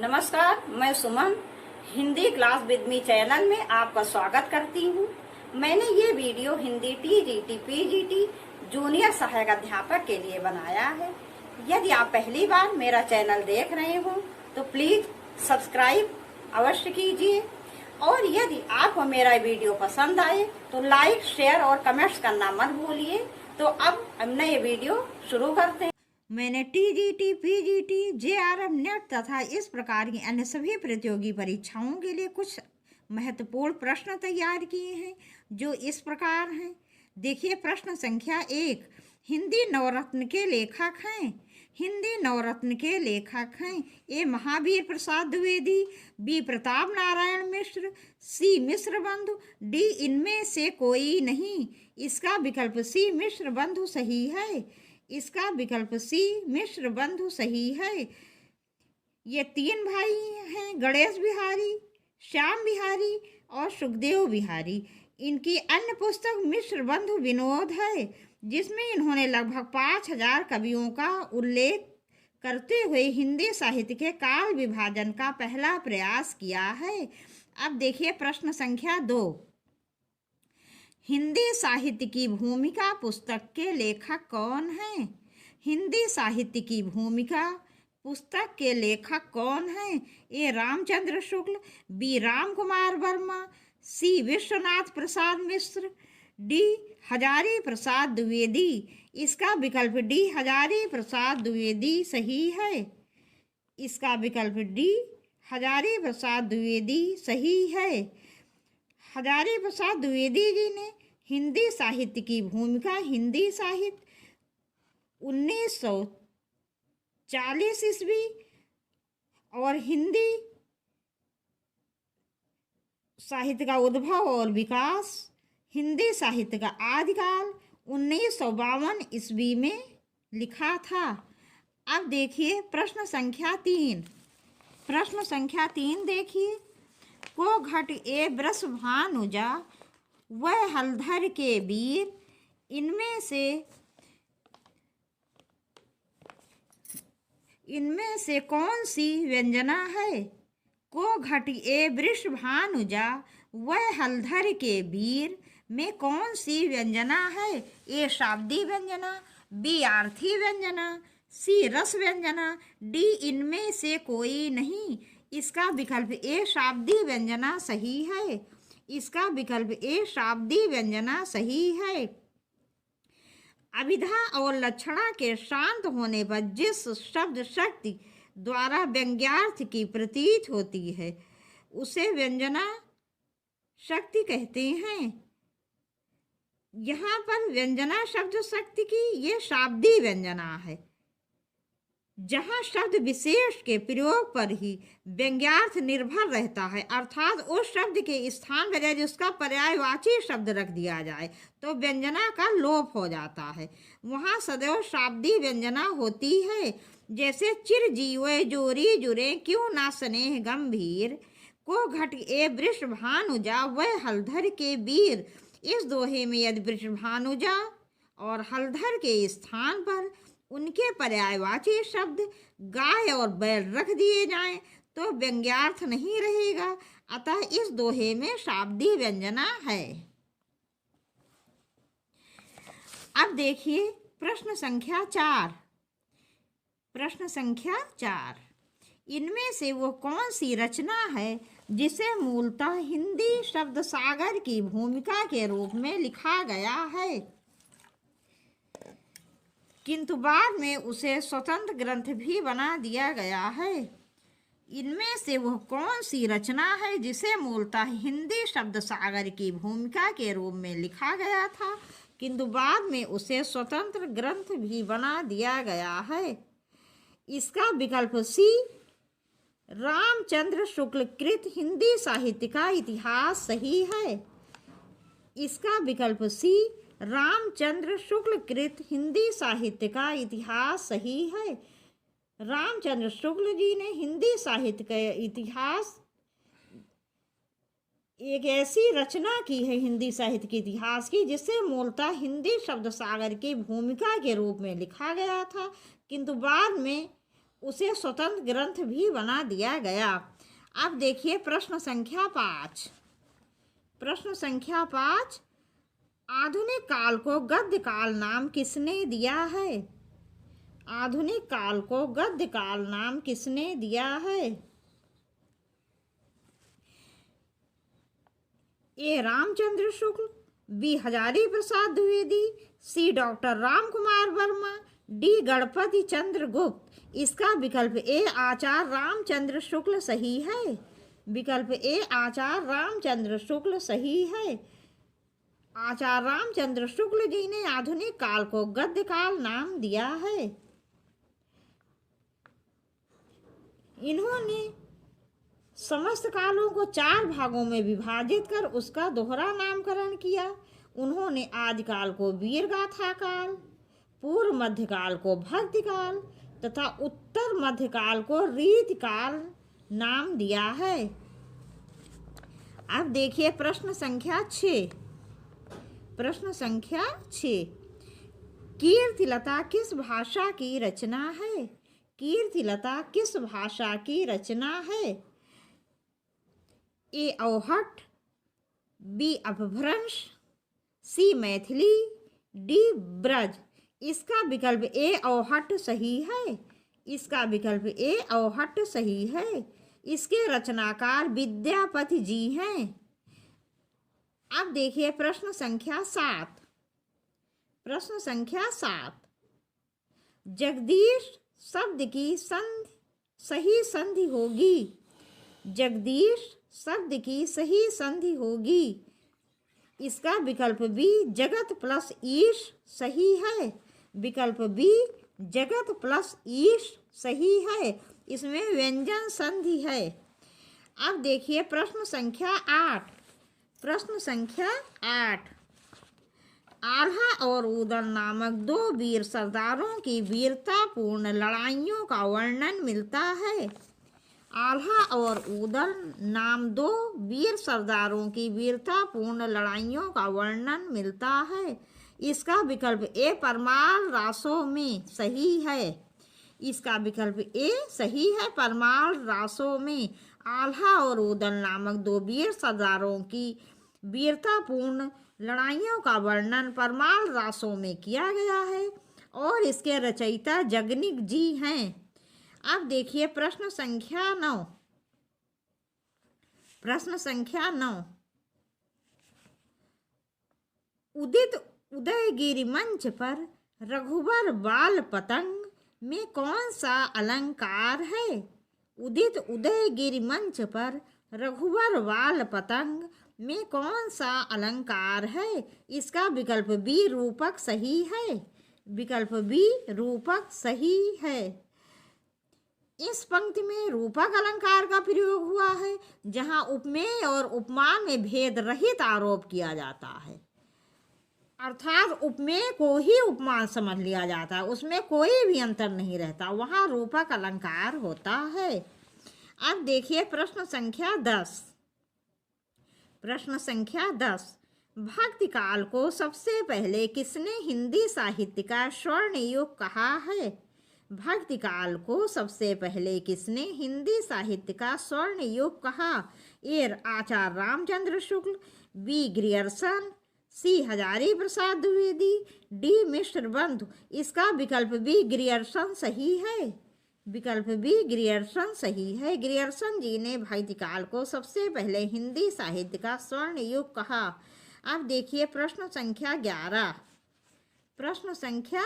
नमस्कार, मैं Suman Hindi class with me channel में आपका स्वागत करती हूँ। मैंने ये video Hindi TGT PGT junior सहायक अध्यापक के लिए बनाया है। यदि आप पहली बार मेरा चैनल देख रहे हो तो प्लीज सब्सक्राइब अवश्य कीजिए, और यदि आपको मेरा वीडियो पसंद आए तो लाइक, शेयर और कमेंट्स करना मत भूलिए। तो अब हम नए वीडियो शुरू करते हैं। मैंने टीजीटी, पीजीटी, जेआरएफ, नेट तथा इस प्रकार की अन्य सभी प्रतियोगी परीक्षाओं के लिए कुछ महत्वपूर्ण प्रश्न तैयार किए हैं, जो इस प्रकार हैं। देखिए, प्रश्न संख्या 1। हिंदी नवरत्न के लेखक हैं। हिंदी नवरत्न के लेखक हैं ए महावीर प्रसाद द्विवेदी, बी प्रताप नारायण मिश्र, सी मिश्र बंधु, डी इनमें से कोई नहीं। इसका विकल्प सी मिश्र बंधु सही है। इसका विकल्प सी मिश्र बंधु सही है। ये 3 भाई हैं, गणेश बिहारी, श्याम बिहारी और सुखदेव बिहारी। इनकी अन्य पुस्तक मिश्र बंधु विनोद है, जिसमें इन्होंने लगभग 5000 कवियों का उल्लेख करते हुए हिंदी साहित्य के काल विभाजन का पहला प्रयास किया है। अब देखिए प्रश्न संख्या 2। हिंदी साहित्य की भूमिका पुस्तक के लेखक कौन हैं? हिंदी साहित्य की भूमिका पुस्तक के लेखक कौन हैं? ए रामचंद्र शुक्ल, बी राम कुमार वर्मा, सी विश्वनाथ प्रसाद मिश्र, डी हजारी प्रसाद द्विवेदी। इसका विकल्प डी हजारी प्रसाद द्विवेदी सही है। इसका विकल्प डी हजारी प्रसाद द्विवेदी सही है। हजारी प्रसाद द्विवेदी जी ने हिंदी साहित्य की भूमिका हिंदी साहित्य 1940 ईस्वी और हिंदी साहित्य का उद्भव और विकास, हिंदी साहित्य का आदिकाल 1952 ईस्वी में लिखा था। अब देखिए प्रश्न संख्या 3। प्रश्न संख्या 3 देखिए। को घट ए वृषभानुजा वह हलधर के वीर, इनमें से कौन सी व्यंजना है? को घट ए वृषभानुजा वह हलधर के वीर में कौन सी व्यंजना है? ए शाब्दी व्यंजना, बी आर्थी व्यंजना, सी रस व्यंजना, डी इनमें से कोई नहीं। इसका विकल्प ए शाब्दी व्यंजना सही है। इसका विकल्प ए शाब्दी व्यंजना सही है। अभिधा और लक्षणा के शांत होने पर जिस शब्द शक्ति द्वारा व्यंग्यार्थ की प्रतीत होती है उसे व्यंजना शक्ति कहते हैं। यहाँ पर व्यंजना शब्द शक्ति की ये शाब्दी व्यंजना है, जहाँ शब्द विशेष के प्रयोग पर ही व्यंग्यार्थ निर्भर रहता है, अर्थात उस शब्द के स्थान पर जिसका पर्यायवाची शब्द रख दिया जाए तो व्यंजना का लोप हो जाता है। वहाँ सदैव शाब्दी व्यंजना होती है, जैसे चिर जीवे जोरी जुरे क्यों ना स्नेह गंभीर, को घट ए वृषभानुजा वह हलधर के वीर। इस दोहे में यदि वृषभानुजा और हलधर के स्थान पर उनके पर्यायवाची शब्द गाय और बैल रख दिए जाएं तो व्यंग्यार्थ नहीं रहेगा, अतः इस दोहे में शाब्दी व्यंजना है। अब देखिए प्रश्न संख्या 4। प्रश्न संख्या 4। इनमें से वो कौन सी रचना है जिसे मूलतः हिंदी शब्द सागर की भूमिका के रूप में लिखा गया है, किंतु बाद में उसे स्वतंत्र ग्रंथ भी बना दिया गया है? इनमें से वह कौन सी रचना है जिसे मूलतः हिंदी शब्द सागर की भूमिका के रूप में लिखा गया था, किंतु बाद में उसे स्वतंत्र ग्रंथ भी बना दिया गया है? इसका विकल्प सी रामचंद्र शुक्ल कृत हिंदी साहित्य का इतिहास सही है। इसका विकल्प सी रामचंद्र शुक्ल कृत हिंदी साहित्य का इतिहास सही है। रामचंद्र शुक्ल जी ने हिंदी साहित्य का इतिहास एक ऐसी रचना की है हिंदी साहित्य के इतिहास की जिसे मूलतः हिंदी शब्द सागर की भूमिका के रूप में लिखा गया था, किंतु बाद में उसे स्वतंत्र ग्रंथ भी बना दिया गया। अब देखिए प्रश्न संख्या 5। प्रश्न संख्या 5, आधुनिक काल को गद्य काल नाम किसने दिया है? आधुनिक काल को गद्य काल नाम किसने दिया है? ए रामचंद्र शुक्ल, बी हजारी प्रसाद द्विवेदी, सी डॉक्टर राम कुमार वर्मा, डी गणपति चंद्र गुप्त। इसका विकल्प ए आचार्य रामचंद्र शुक्ल सही है। विकल्प ए आचार्य रामचंद्र शुक्ल सही है। आचार्य रामचंद्र शुक्ल जी ने आधुनिक काल को गद्य काल नाम दिया है। इन्होंने समस्त कालों को 4 भागों में विभाजित कर उसका दोहरा नामकरण किया। उन्होंने आदि काल को वीर गाथा काल, पूर्व मध्यकाल को भक्ति काल तथा उत्तर मध्यकाल को रीति काल नाम दिया है। अब देखिए प्रश्न संख्या 6। प्रश्न संख्या 6, कीर्तिलता किस भाषा की रचना है? कीर्तिलता किस भाषा की रचना है? ए अवहट्ट, बी अपभ्रंश, सी मैथिली, डी ब्रज। इसका विकल्प ए अवहट्ट सही है। इसका विकल्प ए अवहट्ट सही है। इसके रचनाकार विद्यापति जी हैं। अब देखिए प्रश्न संख्या 7। प्रश्न संख्या 7, जगदीश शब्द की सही संधि होगी। जगदीश शब्द की सही संधि होगी। इसका विकल्प बी जगत प्लस ईश सही है। विकल्प बी जगत प्लस ईश सही है। इसमें व्यंजन संधि है। अब देखिए प्रश्न संख्या 8। प्रश्न संख्या 8, आल्हा और ऊदल नामक 2 वीर सरदारों की वीरतापूर्ण लड़ाइयों का वर्णन मिलता है। आल्हा और ऊदल नाम 2 वीर सरदारों की वीरतापूर्ण लड़ाइयों का वर्णन मिलता है। इसका विकल्प ए परमाल रासों में सही है। इसका विकल्प ए सही है। परमाल रासों में आल्हा और ऊदल नामक 2 वीर सरदारों की वीरतापूर्ण लड़ाइयों का वर्णन परमाल रासों में किया गया है और इसके रचयिता जगनिक जी हैं। अब देखिए प्रश्न संख्या 9। प्रश्न संख्या 9, उदित उदयगिरि मंच पर रघुवर बाल पतंग में कौन सा अलंकार है? उदित उदयगिरि मंच पर रघुवर बाल पतंग में कौन सा अलंकार है? इसका विकल्प बी रूपक सही है। विकल्प बी रूपक सही है। इस पंक्ति में रूपक अलंकार का प्रयोग हुआ है जहां उपमेय और उपमान में भेद रहित आरोप किया जाता है। अर्थात उपमेय को ही उपमान समझ लिया जाता है, उसमें कोई भी अंतर नहीं रहता, वहां रूपक अलंकार होता है। अब देखिए प्रश्न संख्या 10। प्रश्न संख्या 10, भक्ति काल को सबसे पहले किसने हिंदी साहित्य का स्वर्ण युग कहा है? भक्ति काल को सबसे पहले किसने हिंदी साहित्य का स्वर्ण युग कहा? ए आचार्य रामचंद्र शुक्ल, बी ग्रियर्सन, सी हजारी प्रसाद द्विवेदी, डी मिश्र बंधु। इसका विकल्प बी ग्रियर्सन सही है। विकल्प बी ग्रियर्सन सही है। ग्रियर्सन जी ने भक्ति काल को सबसे पहले हिंदी साहित्य का स्वर्ण युग कहा। अब देखिए प्रश्न संख्या 11। प्रश्न संख्या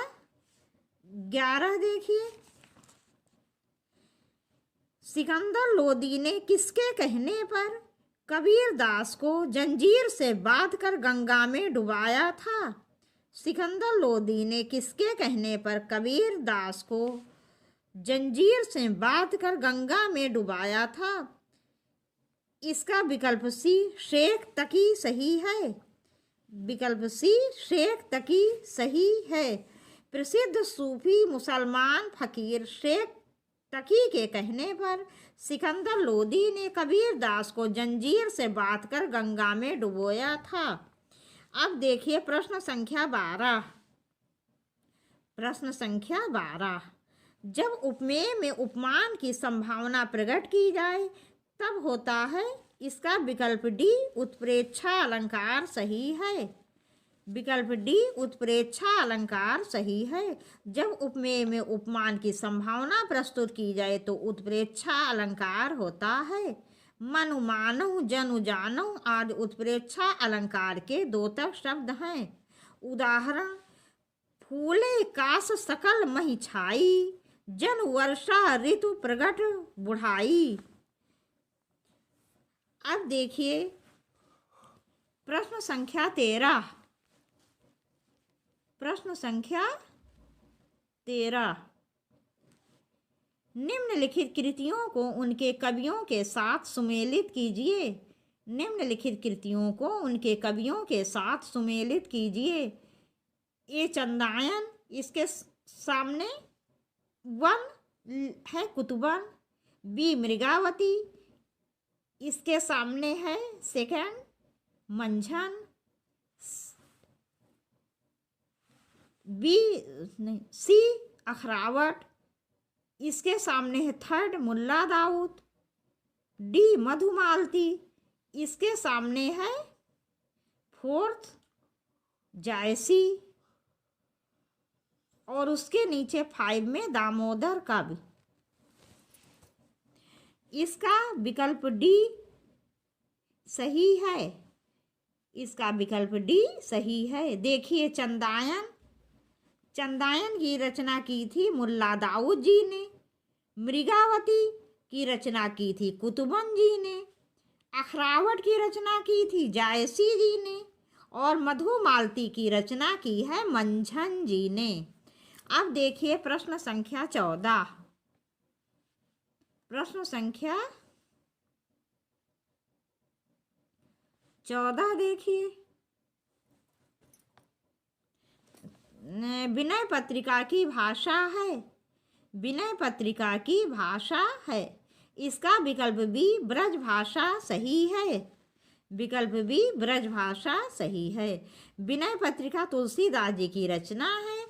11 देखिए, सिकंदर लोदी ने किसके कहने पर कबीर दास को जंजीर से बांधकर गंगा में डुबाया था? सिकंदर लोदी ने किसके कहने पर कबीर दास को जंजीर से बांधकर गंगा में डुबाया था? इसका विकल्प सी शेख तकी सही है। विकल्प सी शेख तकी सही है। प्रसिद्ध सूफी मुसलमान फकीर शेख तकी के कहने पर सिकंदर लोदी ने कबीर दास को जंजीर से बांधकर गंगा में डुबोया था। अब देखिए प्रश्न संख्या 12। प्रश्न संख्या 12, जब उपमेय में उपमान की संभावना प्रकट की जाए तब होता है। इसका विकल्प डी उत्प्रेक्षा अलंकार सही है। विकल्प डी उत्प्रेक्षा अलंकार सही है। जब उपमेय में उपमान की संभावना प्रस्तुत की जाए तो उत्प्रेक्षा अलंकार होता है। मनु मानव जनु जानव आदि उत्प्रेक्षा अलंकार के द्योतक शब्द हैं। उदाहरण फूले काश सकल मही छाई, जन वर्षा ऋतु प्रगट बुढ़ाई। अब देखिए प्रश्न संख्या 13। प्रश्न संख्या 13। निम्नलिखित कृतियों को उनके कवियों के साथ सुमेलित कीजिए। निम्नलिखित कृतियों को उनके कवियों के साथ सुमेलित कीजिए। ए चंदायन, इसके सामने वन है कुतुबन। बी मृगावती, इसके सामने है सेकंड मंझन। सी अखरावट, इसके सामने है थर्ड मुल्ला दाऊद। डी मधुमालती, इसके सामने है फोर्थ जायसी और उसके नीचे 5 में दामोदर कवि। इसका विकल्प डी सही है। इसका विकल्प डी सही है। देखिए चंदायन की रचना की थी मुल्ला दाऊद जी ने। मृगावती की रचना की थी कुतुबन जी ने। अखरावट की रचना की थी जायसी जी ने और मधुमालती की रचना की है मंझन जी ने। अब देखिए प्रश्न संख्या 14। प्रश्न संख्या 14 देखिए। विनय पत्रिका की भाषा है। विनय पत्रिका की भाषा है। इसका विकल्प बी ब्रज भाषा सही है। विकल्प बी ब्रज भाषा सही है। विनय पत्रिका तुलसीदास जी की रचना है।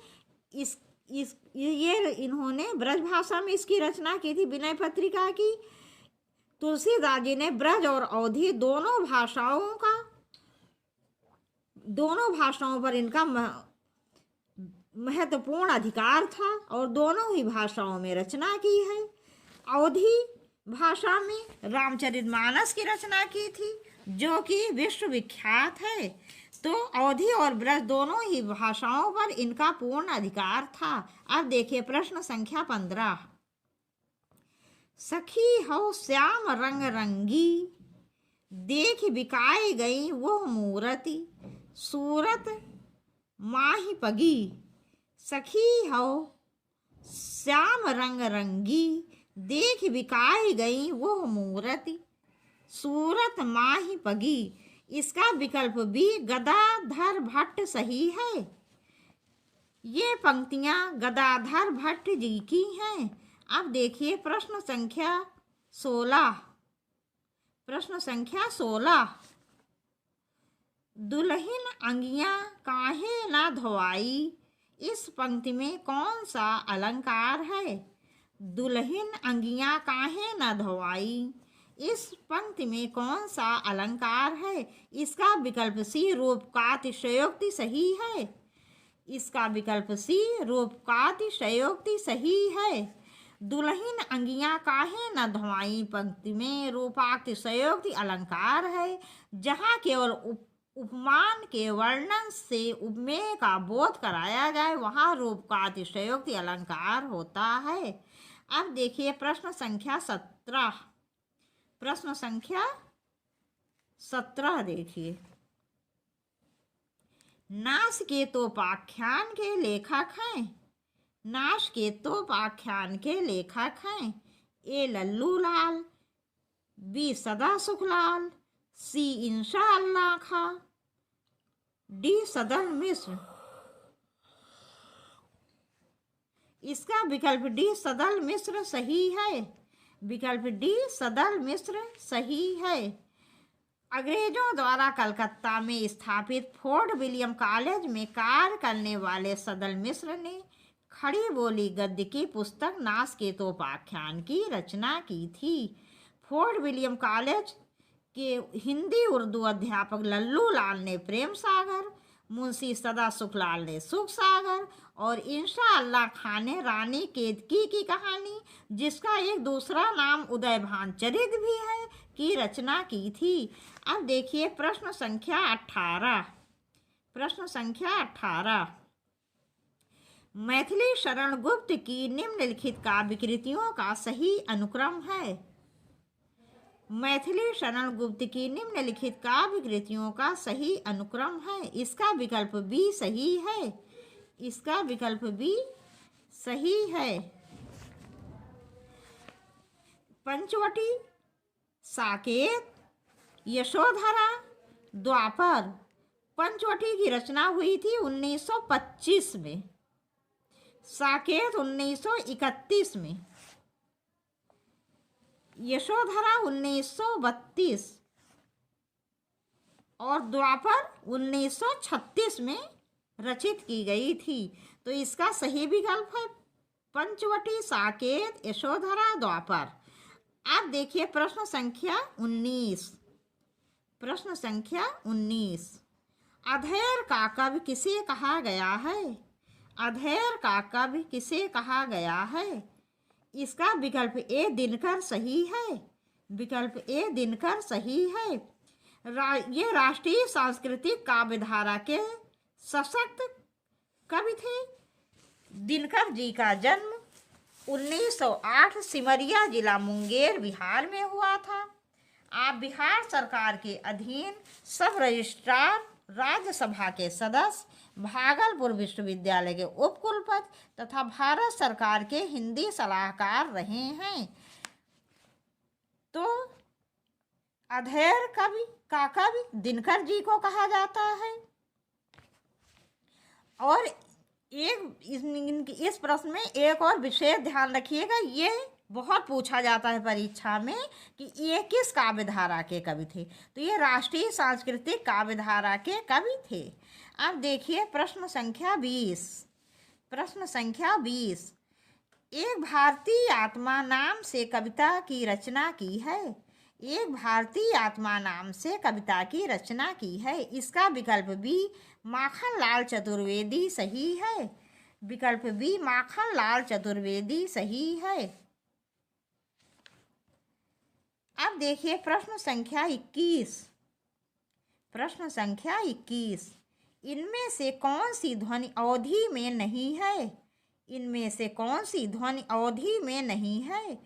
ये इन्होंने ब्रज भाषा में इसकी रचना की थी विनय पत्रिका की। तुलसीदास जी ने ब्रज और अवधी दोनों भाषाओं पर इनका महत्वपूर्ण अधिकार था और दोनों ही भाषाओं में रचना की है। अवधी भाषा में रामचरितमानस की रचना की थी जो कि विश्वविख्यात है। तो अवधी और ब्रज दोनों ही भाषाओं पर इनका पूर्ण अधिकार था। अब देखिए प्रश्न संख्या 15। सखी हो श्याम रंग रंगी, देख बिकाए गई वो मूरति, सूरत माही पगी। सखी हो श्याम रंग रंगी, देख बिकाए गई वो मूरति, सूरत माही पगी। इसका विकल्प बी गदाधर भट्ट सही है। ये पंक्तियां गदाधर भट्ट जी की हैं। अब देखिए प्रश्न संख्या 16। प्रश्न संख्या 16। दुल्हन अंगियां काहे ना धोवाई, इस पंक्ति में कौन सा अलंकार है। दुल्हन अंगियां काहे ना धोवाई, इस पंक्ति में कौन सा अलंकार है। इसका विकल्प सी रूपकातिशयोक्ति सही है। इसका विकल्प सी रूपकातिशयोक्ति सही है। दुल्हन अंगियां काहे न धोवाई पंक्ति में रूपातिशयोक्ति अलंकार है। जहाँ केवल उपमान के वर्णन से उपमेय का बोध कराया जाए वहाँ रूपकातिशयोक्ति अलंकार होता है। अब देखिए प्रश्न संख्या 17। प्रश्न संख्या 17 देखिए। नासकेतोपाख्यान के लेखक हैं। नासकेतोपाख्यान के लेखक हैं ए लल्लूलाल, बी सदा सुखलाल, सी इंशाअल्लाह खां, डी सदल मिश्र। इसका विकल्प डी सदल मिश्र सही है। विकल्प डी सदल मिश्र सही है। अंग्रेजों द्वारा कलकत्ता में स्थापित फोर्ट विलियम कॉलेज में कार्य करने वाले सदल मिश्र ने खड़ी बोली गद्य की पुस्तक नासकेतोपाख्यान की रचना की थी। फोर्ट विलियम कॉलेज के हिंदी उर्दू अध्यापक लल्लू लाल ने प्रेम सागर, मुंशी सदा सुखलाल ने सुख सागर और इंशा अल्लाह खान ने रानी केतकी की कहानी, जिसका एक दूसरा नाम उदय भानचरित भी है, की रचना की थी। अब देखिए प्रश्न संख्या 18। प्रश्न संख्या 18, मैथिली शरण गुप्त की निम्नलिखित काव्य कृतियों का सही अनुक्रम है। मैथिली शरण गुप्त की निम्नलिखित काव्य कृतियों का सही अनुक्रम है। इसका विकल्प बी सही है। इसका विकल्प बी सही है। पंचवटी, साकेत, यशोधरा, द्वापर। पंचवटी की रचना हुई थी 1925 में, साकेत 1931 में, यशोधरा 1932 और द्वापर 1936 में रचित की गई थी। तो इसका सही विकल्प है पंचवटी, साकेत, यशोधरा, द्वापर। अब देखिए प्रश्न संख्या 19। प्रश्न संख्या 19, अधेर का कवि किसे कहा गया है? अधेर का कवि किसे कहा गया है? इसका विकल्प ए दिनकर सही है। विकल्प ए दिनकर सही है। ये राष्ट्रीय सांस्कृतिक काव्यधारा के सशक्त कवि थे। दिनकर जी का जन्म 1908 सिमरिया जिला मुंगेर बिहार में हुआ था। आप बिहार सरकार के अधीन सब रजिस्ट्रार, राज्यसभा के सदस्य, भागलपुर विश्वविद्यालय के उपकुलपति तथा भारत सरकार के हिंदी सलाहकार रहे हैं। तो अधेर कवि का कवि दिनकर जी को कहा जाता है। और इस प्रश्न में एक और विशेष ध्यान रखिएगा, ये बहुत पूछा जाता है परीक्षा में कि ये किस काव्यधारा के कवि थे। तो ये राष्ट्रीय सांस्कृतिक काव्यधारा के कवि थे। अब देखिए प्रश्न संख्या 20। प्रश्न संख्या 20, एक भारतीय आत्मा नाम से कविता की रचना की है। एक भारतीय आत्मा नाम से कविता की रचना की है। इसका विकल्प बी माखनलाल चतुर्वेदी सही है। विकल्प बी माखनलाल चतुर्वेदी सही है। अब देखिए प्रश्न संख्या 21। प्रश्न संख्या 21, इनमें से कौन सी ध्वनि अवधि में नहीं है? इनमें से कौन सी ध्वनि अवधि में नहीं है?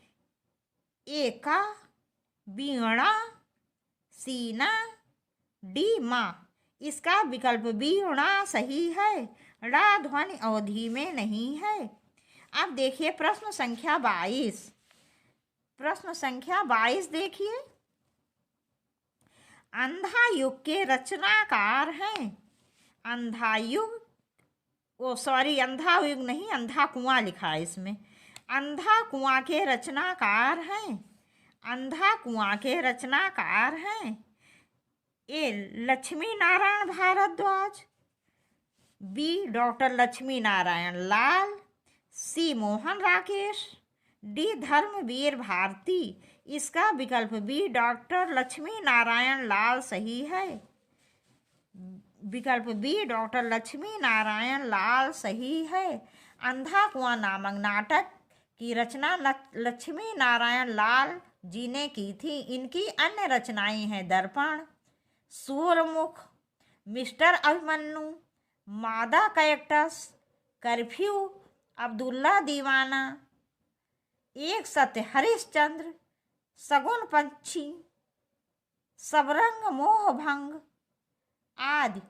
ए का, वीणा, सीना, डी माँ। इसका विकल्प वीणा सही है। ड़ा ध्वनि अवधि में नहीं है। अब देखिए प्रश्न संख्या 22। प्रश्न संख्या 22 देखिए, अंधा युग के रचनाकार हैं। अंधा युग, अंधा युग नहीं, अंधा कुआं लिखा है इसमें। अंधा कुआं के रचनाकार हैं। अंधा कुआं के रचनाकार हैं। ए लक्ष्मी नारायण भारद्वाज, बी डॉक्टर लक्ष्मी नारायण लाल, सी मोहन राकेश, डी धर्मवीर भारती। इसका विकल्प बी डॉक्टर लक्ष्मी नारायण लाल सही है। विकल्प बी डॉक्टर लक्ष्मी नारायण लाल सही है। अंधा कुआं नामक नाटक की रचना लक्ष्मी नारायण लाल जी ने की थी। इनकी अन्य रचनाएं हैं दर्पण, सूरमुख, मिस्टर अभिमन्यु, मादा कैक्टस, कर्फ्यू, अब्दुल्ला दीवाना, एक सत्य हरिश्चंद्र, सगुन पंछी, सबरंग मोहभंग आदि।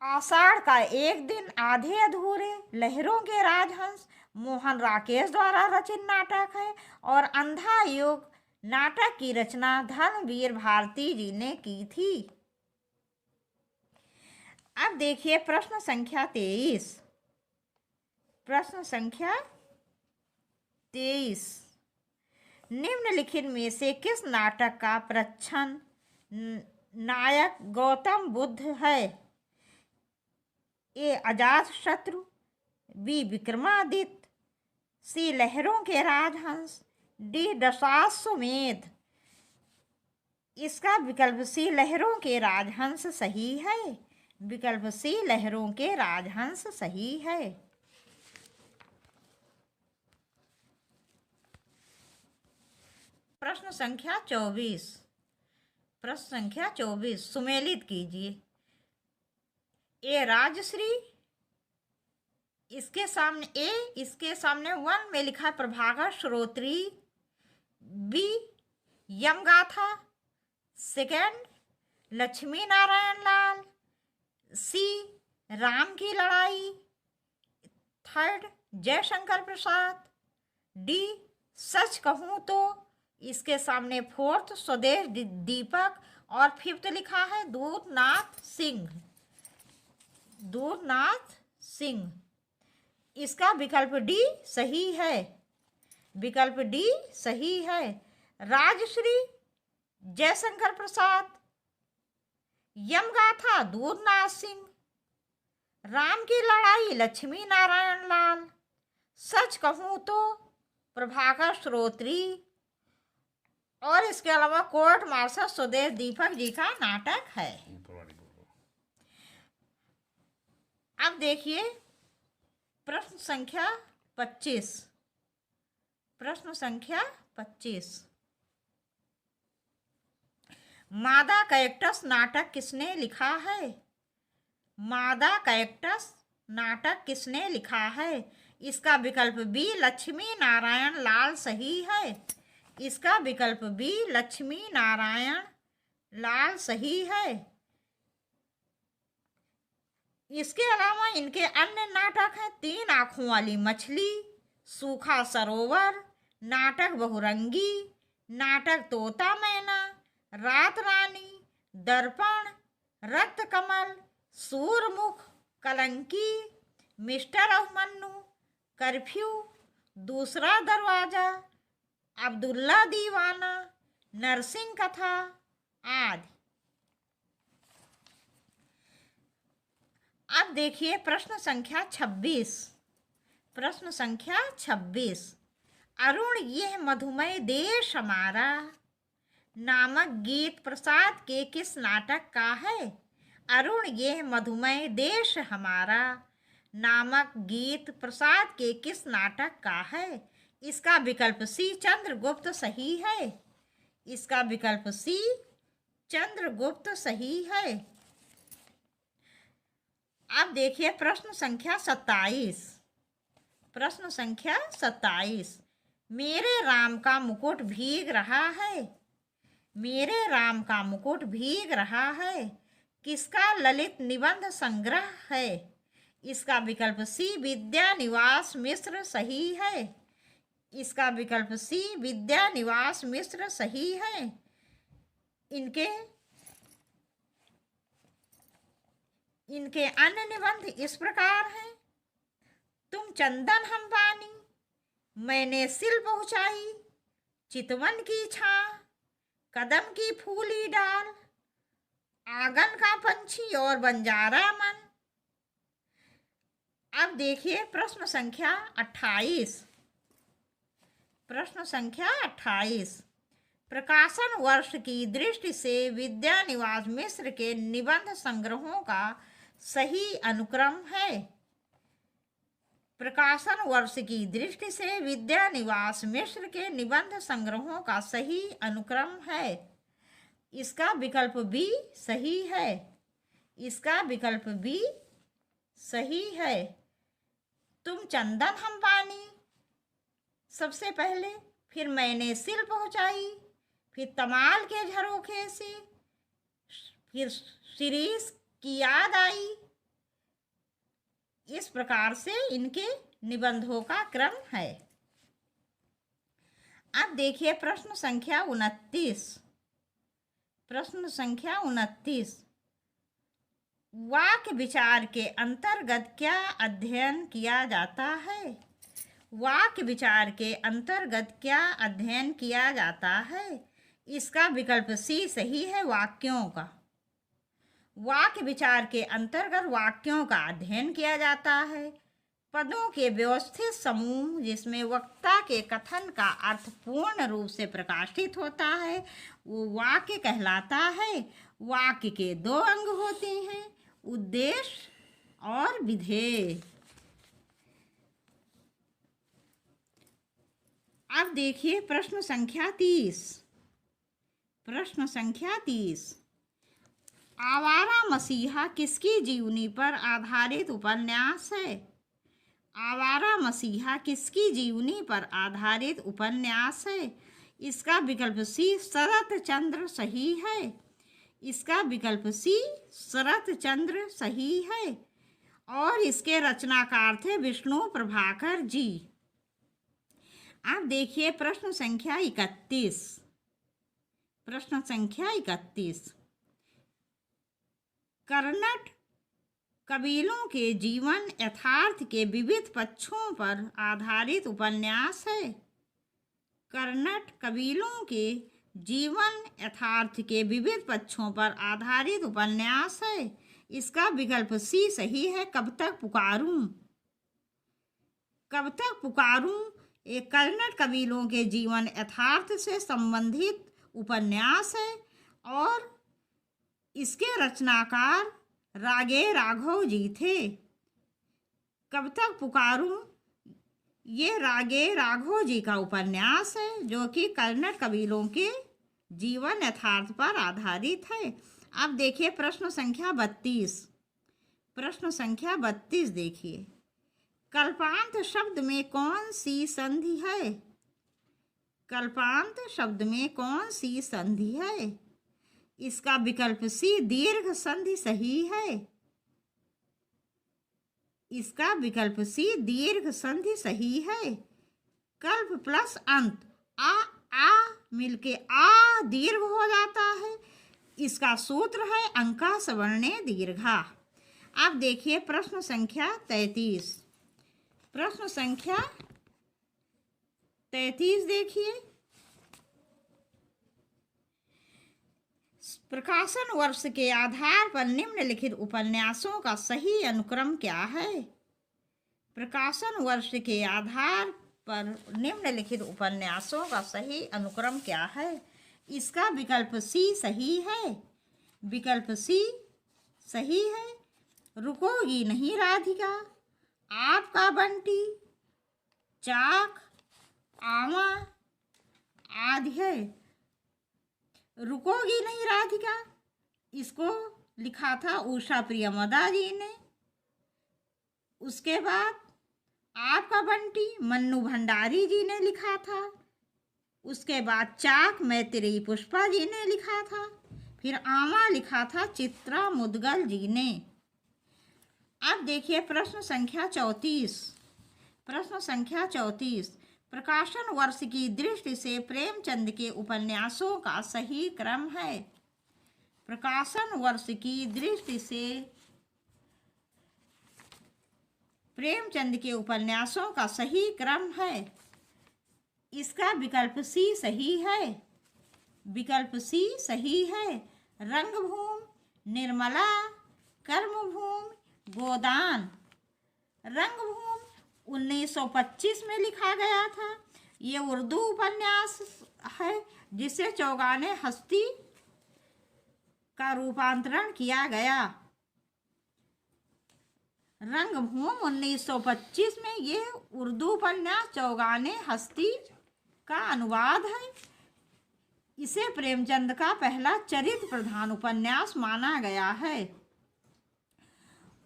आषाढ़ का एक दिन, आधे अधूरे, लहरों के राजहंस मोहन राकेश द्वारा रचित नाटक है। और अंधा युग नाटक की रचना धर्मवीर भारती जी ने की थी। अब देखिए प्रश्न संख्या 23। प्रश्न संख्या 23, निम्नलिखित में से किस नाटक का प्रच्छन्न नायक गौतम बुद्ध है? ए अजातशत्रु, बी विक्रमादित्य, सी लहरों के राजहंस, डी दशाश्वमेध। इसका विकल्प सी लहरों के राजहंस सही है। विकल्प सी लहरों के राजहंस सही है। प्रश्न संख्या 24। प्रश्न संख्या 24 सुमेलित कीजिए। ए राजश्री, इसके सामने 1 में लिखा है प्रभाकर श्रोत्री। बी यमगाथा, सेकंड लक्ष्मी नारायण लाल, सी राम की लड़ाई, थर्ड जयशंकर प्रसाद, डी सच कहूं तो। इसके सामने 4th स्वदेश दीपक और 5th लिखा है दूधनाथ सिंह। दूधनाथ सिंह। इसका विकल्प डी सही है। विकल्प डी सही है। राजश्री जयशंकर प्रसाद, यमगाथा दूधनाथ सिंह, राम की लड़ाई लक्ष्मी नारायण लाल, सच कहूं तो प्रभाकर श्रोत्री, और इसके अलावा कोर्ट मार्शल स्वदेश दीपक जी का नाटक है। अब देखिए प्रश्न संख्या 25। प्रश्न संख्या 25। मादा कैक्टस नाटक किसने लिखा है? मादा कैक्टस नाटक किसने लिखा है? इसका विकल्प बी लक्ष्मी नारायण लाल सही है। इसका विकल्प बी लक्ष्मी नारायण लाल सही है। इसके अलावा इनके अन्य नाटक हैं 3 आंखों वाली मछली, सूखा सरोवर, नाटक बहुरंगी, नाटक तोता मैना, रात रानी, दर्पण, रक्त कमल, सूरमुख, कलंकी, मिस्टर अभिमन्यु, कर्फ्यू, दूसरा दरवाजा, अब्दुल्ला दीवाना, नरसिंह कथा आदि। अब देखिए प्रश्न संख्या 26। प्रश्न संख्या 26। अरुण यह मधुमय देश हमारा नामक गीत प्रसाद के किस नाटक का है? अरुण यह मधुमय देश हमारा नामक गीत प्रसाद के किस नाटक का है? इसका विकल्प सी चंद्रगुप्त सही है। इसका विकल्प सी चंद्रगुप्त सही है। अब देखिए प्रश्न संख्या 27। प्रश्न संख्या 27। मेरे राम का मुकुट भीग रहा है। मेरे राम का मुकुट भीग रहा है किसका ललित निबंध संग्रह है? इसका विकल्प सी विद्या निवास मिश्र सही है। इसका विकल्प सी विद्या निवास मिश्र सही है। इनके अन्य निबंध इस प्रकार हैं। तुम चंदन हम पानी, मैंने सिल पहुंचाई, चितवन की छां, कदम की फूली डाल, आंगन का पंछी और बंजारा मन। अब देखिए प्रश्न संख्या 28। प्रश्न संख्या 28। प्रकाशन वर्ष की दृष्टि से विद्या निवास मिश्र के निबंध संग्रहों का सही अनुक्रम है। प्रकाशन वर्ष की दृष्टि से विद्या निवास मिश्र के निबंध संग्रहों का सही अनुक्रम है। इसका विकल्प बी सही है। इसका विकल्प बी सही है। तुम चंदन हम पानी सबसे पहले, फिर मैंने सिल पहुंचाई, फिर तमाल के झरोखे से, फिर शिरीष की याद आई। इस प्रकार से इनके निबंधों का क्रम है। अब देखिए प्रश्न संख्या 29। प्रश्न संख्या 29। वाक्य विचार के अंतर्गत क्या अध्ययन किया जाता है? वाक्य विचार के अंतर्गत क्या अध्ययन किया जाता है? इसका विकल्प सी सही है, वाक्यों का। वाक्य विचार के अंतर्गत वाक्यों का अध्ययन किया जाता है। पदों के व्यवस्थित समूह जिसमें वक्ता के कथन का अर्थ पूर्ण रूप से प्रकाशित होता है वो वाक्य कहलाता है। वाक्य के दो अंग होते हैं, उद्देश्य और विधेय। अब देखिए प्रश्न संख्या 30। प्रश्न संख्या 30, आवारा मसीहा किसकी जीवनी पर आधारित उपन्यास है? आवारा मसीहा किसकी जीवनी पर आधारित उपन्यास है? इसका विकल्प सी शरत चंद्र सही है। इसका विकल्प सी शरत चंद्र सही है और इसके रचनाकार थे विष्णु प्रभाकर जी। अब देखिए प्रश्न संख्या 31। प्रश्न संख्या 31, कर्नाट कबीलों के जीवन यथार्थ के विविध पक्षों पर आधारित उपन्यास है। कर्नाट कबीलों के जीवन यथार्थ के विविध पक्षों पर आधारित उपन्यास है। इसका विकल्प सी सही है, कब तक पुकारूं। कब तक पुकारूं एक कर्नाट कबीलों के जीवन यथार्थ से संबंधित उपन्यास है और इसके रचनाकार रागे राघव जी थे। कब तक पुकारूं ये रागे राघव जी का उपन्यास है जो कि कर्नाट कबीलों के जीवन यथार्थ पर आधारित है। अब देखिए प्रश्न संख्या 32। प्रश्न संख्या 32 देखिए, कल्पांत शब्द में कौन सी संधि है? कल्पांत शब्द में कौन सी संधि है? इसका विकल्प सी दीर्घ संधि सही है। इसका विकल्प सी दीर्घ संधि सही है। कल्प प्लस अंत आ मिलके आ दीर्घ हो जाता है। इसका सूत्र है अंका सवर्णे दीर्घा। अब देखिए प्रश्न संख्या 33। प्रश्न संख्या 33 देखिए, प्रकाशन वर्ष के आधार पर निम्नलिखित उपन्यासों का सही अनुक्रम क्या है? प्रकाशन वर्ष के आधार पर निम्नलिखित उपन्यासों का सही अनुक्रम क्या है? इसका विकल्प सी सही है। विकल्प सी सही है। रुकोगी नहीं राधिका, आपका बंटी, चाक, आमा आदि है। रुकोगी नहीं राधिका इसको लिखा था उषा प्रियमदा जी ने। उसके बाद आपका बंटी मन्नू भंडारी जी ने लिखा था। उसके बाद चाक मैत्रेयी पुष्पा जी ने लिखा था। फिर आमा लिखा था चित्रा मुदगल जी ने। अब देखिए प्रश्न संख्या 34। प्रश्न संख्या 34, प्रकाशन वर्ष की दृष्टि से प्रेमचंद के उपन्यासों का सही क्रम है। प्रकाशन वर्ष की दृष्टि से प्रेमचंद के उपन्यासों का सही क्रम है। इसका विकल्प सी सही है। विकल्प सी सही है। रंगभूमि, निर्मला, कर्मभूमि, गोदान। रंगभूमि 1925 में लिखा गया था। ये उर्दू उपन्यास है जिसे चौगाने हस्ती का रूपांतरण किया गया। रंगभूमि 1925 में ये उर्दू उपन्यास चौगाने हस्ती का अनुवाद है। इसे प्रेमचंद का पहला चरित्र प्रधान उपन्यास माना गया है।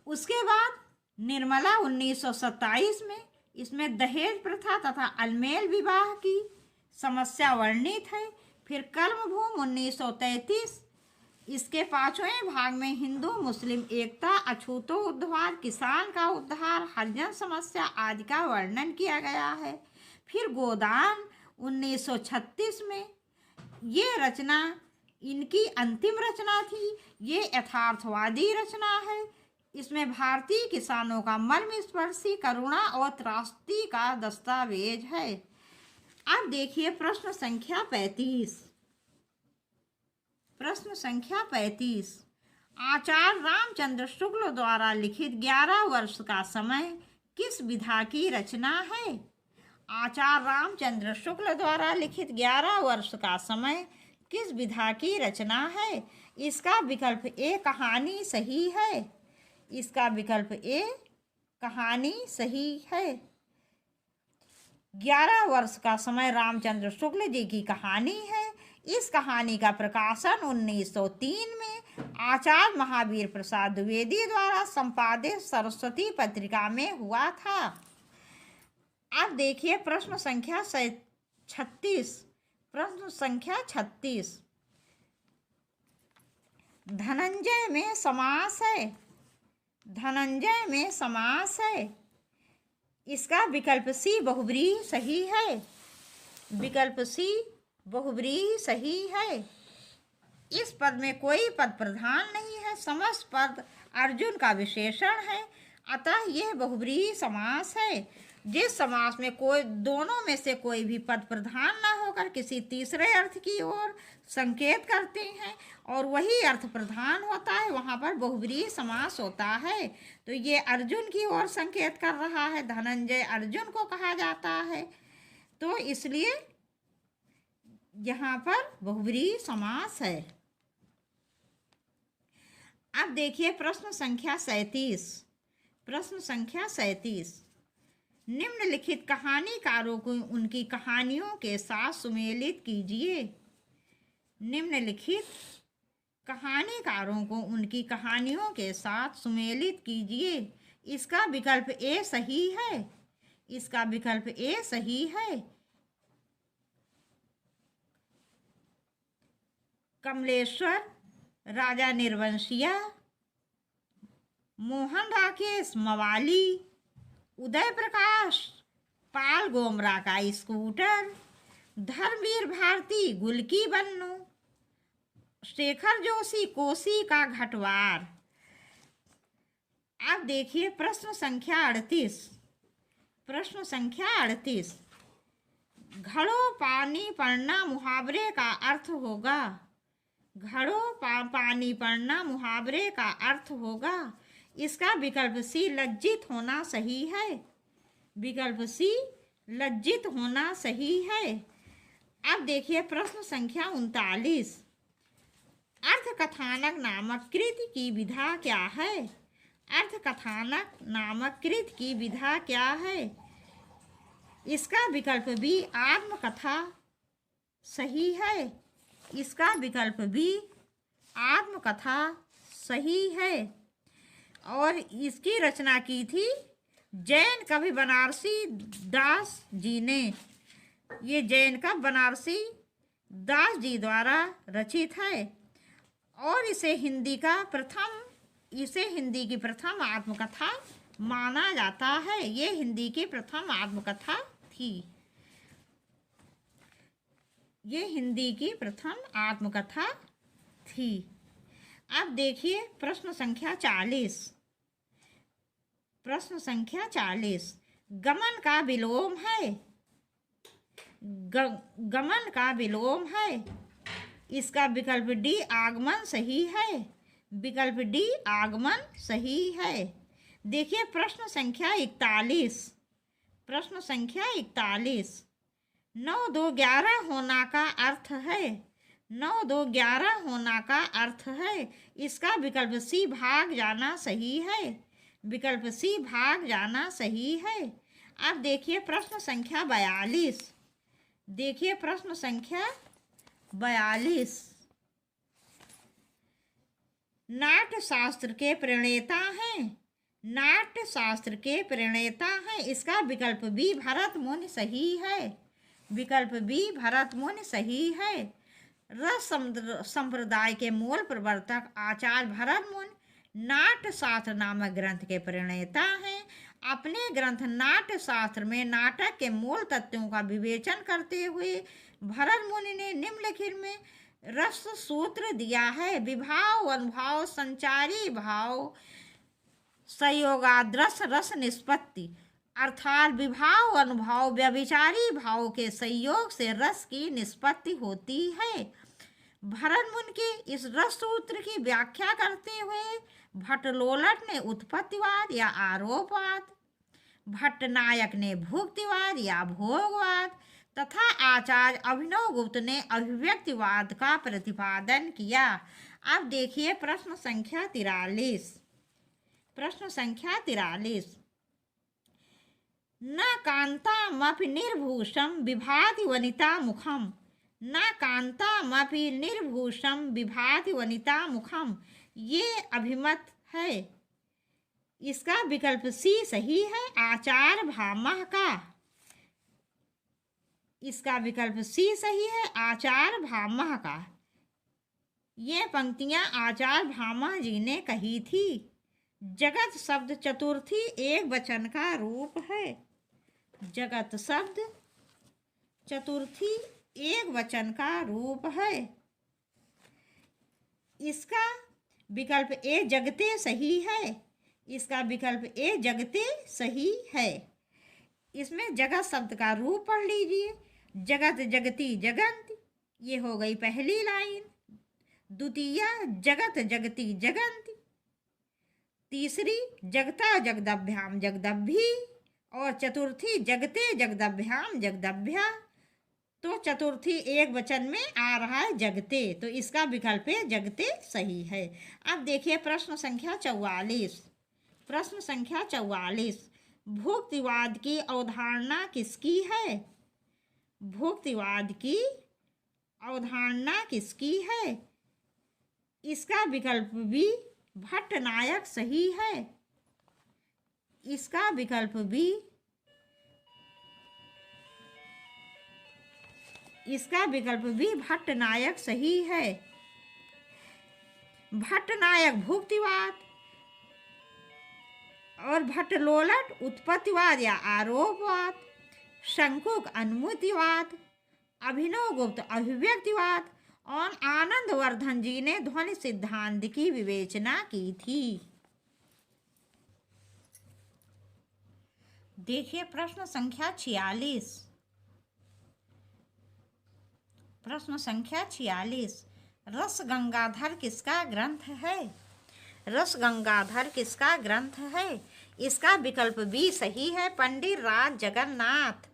उसके बाद निर्मला 1927 में, इसमें दहेज प्रथा तथा अलमेल विवाह की समस्या वर्णित है। फिर कर्मभूमि 1933, इसके 5वें भाग में हिंदू मुस्लिम एकता, अछूतो उद्धार, किसान का उद्धार, हरिजन समस्या आदि का वर्णन किया गया है। फिर गोदान 1936 में, ये रचना इनकी अंतिम रचना थी। ये यथार्थवादी रचना है। इसमें भारतीय किसानों का मर्मस्पर्शी करुणा और त्रासदी का दस्तावेज है। अब देखिए प्रश्न संख्या 35। प्रश्न संख्या 35, आचार्य रामचंद्र शुक्ल द्वारा लिखित 11 वर्ष का समय किस विधा की रचना है? आचार्य रामचंद्र शुक्ल द्वारा लिखित 11 वर्ष का समय किस विधा की रचना है? इसका विकल्प ए कहानी सही है। इसका विकल्प ए कहानी सही है। 11 वर्ष का समय रामचंद्र शुक्ल जी की कहानी है। इस कहानी का प्रकाशन 1903 में आचार्य महावीर प्रसाद द्विवेदी द्वारा संपादित सरस्वती पत्रिका में हुआ था। अब देखिए प्रश्न संख्या 36। प्रश्न संख्या 36। धनंजय में समास है। धनंजय में समास है। इसका विकल्प सी बहुब्रीहि सही है। विकल्प सी बहुब्रीहि सही है। इस पद में कोई पद प्रधान नहीं है। समस्त पद अर्जुन का विशेषण है, अतः यह बहुब्रीहि समास है। जिस समास में कोई दोनों में से कोई भी पद प्रधान न होकर किसी तीसरे अर्थ की ओर संकेत करते हैं और वही अर्थ प्रधान होता है, वहाँ पर बहुब्रीहि समास होता है। तो ये अर्जुन की ओर संकेत कर रहा है। धनंजय अर्जुन को कहा जाता है, तो इसलिए यहाँ पर बहुब्रीहि समास है। अब देखिए प्रश्न संख्या 37। प्रश्न संख्या 37। निम्नलिखित कहानीकारों को उनकी कहानियों के साथ सुमेलित कीजिए। निम्नलिखित कहानीकारों को उनकी कहानियों के साथ सुमेलित कीजिए। इसका विकल्प ए सही है। इसका विकल्प ए सही है। कमलेश्वर, राजा निर्वंशिया, मोहन राकेश मवाली, उदय प्रकाश पाल गोमरा का स्कूटर, धर्मवीर भारती गुल की बन्नू, शेखर जोशी कोसी का घटवार। अब देखिए प्रश्न संख्या 38। प्रश्न संख्या 38। घड़ों पानी पड़ना मुहावरे का अर्थ होगा। घड़ों पानी पड़ना मुहावरे का अर्थ होगा। इसका विकल्प सी लज्जित होना सही है। विकल्प सी लज्जित होना सही है। अब देखिए प्रश्न संख्या 39। अर्थकथानक नामक कृति की विधा क्या है? अर्थकथानक नामक कृति की विधा क्या है? इसका विकल्प बी आत्मकथा सही है। इसका विकल्प बी आत्मकथा सही है। और इसकी रचना की थी जैन कवि बनारसी दास जी ने। ये जैन कवि बनारसी दास जी द्वारा रचित है और इसे हिंदी की प्रथम आत्मकथा माना जाता है। ये हिंदी की प्रथम आत्मकथा थी। ये हिंदी की प्रथम आत्मकथा थी। अब देखिए प्रश्न संख्या 40। प्रश्न संख्या 40। गमन का विलोम है। गमन का विलोम है। इसका विकल्प डी आगमन सही है। विकल्प डी आगमन सही है। देखिए प्रश्न संख्या 41। प्रश्न संख्या 41। 9 2 11 होना का अर्थ है। 9 2 11 होना का अर्थ है। इसका विकल्प सी भाग जाना सही है। विकल्प सी भाग जाना सही है। अब देखिए प्रश्न संख्या 42। देखिए प्रश्न संख्या 42। नाट्य शास्त्र के प्रणेता हैं। नाट्य शास्त्र के प्रणेता हैं। इसका विकल्प बी भरत मुनि सही है। विकल्प बी भरत मुनि सही है। रस संप्रदाय के मूल प्रवर्तक आचार्य भरत मुनि नाट्य शास्त्र नामक ग्रंथ के प्रणेता हैं। अपने ग्रंथ नाट्य शास्त्र में नाटक के मूल तत्वों का विवेचन करते हुए भरत मुनि ने निम्नलिखित में रस सूत्र दिया है। विभाव, अनुभाव, संचारी भाव, संयोगाद्रस रस निष्पत्ति। अर्थात विभाव, अनुभाव, व्यभिचारी भाव के संयोग से रस की निष्पत्ति होती है। भरत मुनि के इस रस सूत्र की व्याख्या करते हुए भट्टलोलट ने उत्पत्तिवाद या आरोपवाद, भट्टनायक ने भुक्तिवाद या भोगवाद तथा आचार्य अभिनवगुप्त ने अभिव्यक्तिवाद का प्रतिपादन किया। अब देखिए प्रश्न संख्या 43। प्रश्न संख्या 43। न कांतामपि निर्भूषम विभाति वनिता मुखम। न कांतामपि निर्भूषम विभाति वनिता मुखम, ये अभिमत है। इसका विकल्प सी सही है, आचार्य भामह का। इसका विकल्प सी सही है, आचार्य भामह का। ये पंक्तियां आचार्य भामह जी ने कही थी। जगत शब्द चतुर्थी एक वचन का रूप है। जगत शब्द चतुर्थी एक वचन का रूप है। इसका विकल्प ए जगते सही है। इसका विकल्प ए जगते सही है। इसमें जगत शब्द का रूप पढ़ लीजिए। जगत जगती जगंत, ये हो गई पहली लाइन। द्वितीया जगत जगती जगंती। तीसरी जगता जगदभ्याम जगदभी। और चतुर्थी जगते जगदभ्याम जगदभ्या। तो चतुर्थी एक वचन में आ रहा है जगते, तो इसका विकल्प है जगते सही है। अब देखिए प्रश्न संख्या 44। प्रश्न संख्या 44। भुक्तिवाद की अवधारणा किसकी है? भुक्तिवाद की अवधारणा किसकी है? इसका विकल्प बी भट्टनायक सही है। इसका विकल्प बी भट्टनायक सही है। भट्टनायक भुक्तिवाद और भट्टलोलट उत्पत्तिवाद या आरोपवाद, शंकुक अनुमतिवाद, अभिनवगुप्त अभिव्यक्तिवाद और आनंदवर्धन जी ने ध्वनि सिद्धांत की विवेचना की थी। देखिए प्रश्न संख्या 46। प्रश्न संख्या 46। रस गंगाधर किसका ग्रंथ है? रस गंगाधर किसका ग्रंथ है? इसका विकल्प बी सही है, पंडित राज जगन्नाथ।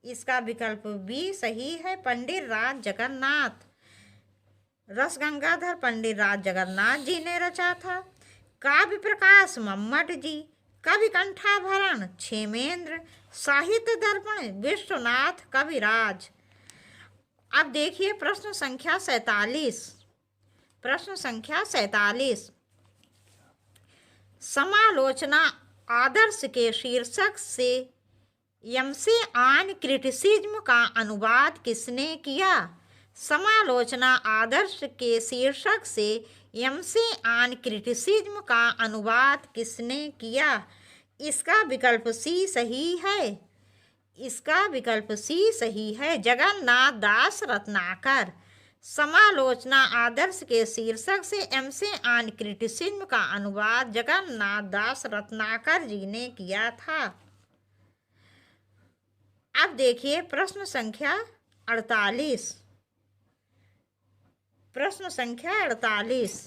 इसका विकल्प बी सही है, पंडित राज जगन्नाथ। रस गंगाधर पंडित राज जगन्नाथ जी ने रचा था। काव्य प्रकाश मम्मट जी, कवि कंठाभरण क्षेमेंद्र, साहित्य दर्पण विश्वनाथ कविराज। अब देखिए प्रश्न संख्या 47। प्रश्न संख्या 47। समालोचना आदर्श के शीर्षक से यम से ऑन क्रिटिसिज्म का अनुवाद किसने किया? समालोचना आदर्श के शीर्षक से यम से ऑन क्रिटिसिज्म का अनुवाद किसने किया? इसका विकल्प सी सही है। इसका विकल्प सी सही है, जगन्नाथ दास रत्नाकर। समालोचना आदर्श के शीर्षक से एम से ऑन क्रिटिसिज्म का अनुवाद जगन्नाथ दास रत्नाकर जी ने किया था। अब देखिए प्रश्न संख्या 48। प्रश्न संख्या 48।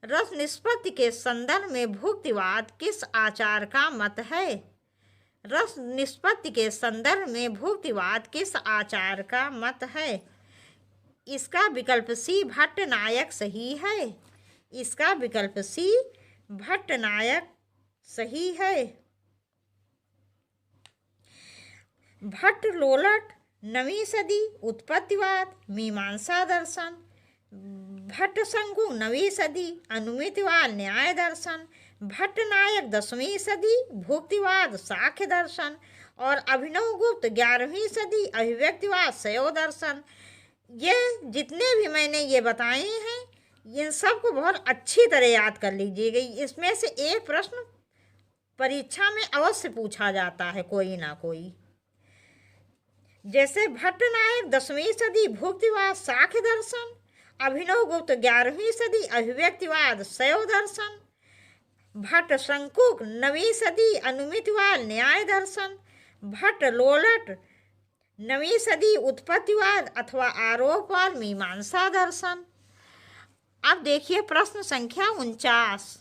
रस निष्पत्ति के संदर्भ में भुक्तिवाद किस आचार्य का मत है? रस निष्पत्ति के संदर्भ में भुक्तिवाद किस आचार्य का मत है? इसका विकल्प सी भट्टनायक सही है। इसका विकल्प सी भट्टनायक सही है। भट्टलोलट नवीं सदी उत्पत्तिवाद मीमांसा दर्शन, भट्टशंकु नवीं सदी अनुमितिवाद न्याय दर्शन, भट्टनायक 10वीं सदी भुक्तिवाद साख्य दर्शन और अभिनवगुप्त 11वीं सदी अभिव्यक्तिवाद शैव दर्शन। ये जितने भी मैंने ये बताए हैं, इन सबको बहुत अच्छी तरह याद कर लीजिएगा। इसमें से एक प्रश्न परीक्षा में अवश्य पूछा जाता है कोई ना कोई। जैसे भट्टनायक 10वीं सदी भुक्तिवाद साख्य दर्शन, अभिनवगुप्त 11वीं सदी अभिव्यक्तिवाद शैव दर्शन, भट्टशंकुक 9वीं सदी अनुमितिवाद न्याय दर्शन, भट्टलोलट 9वीं सदी उत्पत्तिवाद अथवा आरोपवाद मीमांसा दर्शन। अब देखिए प्रश्न संख्या 49।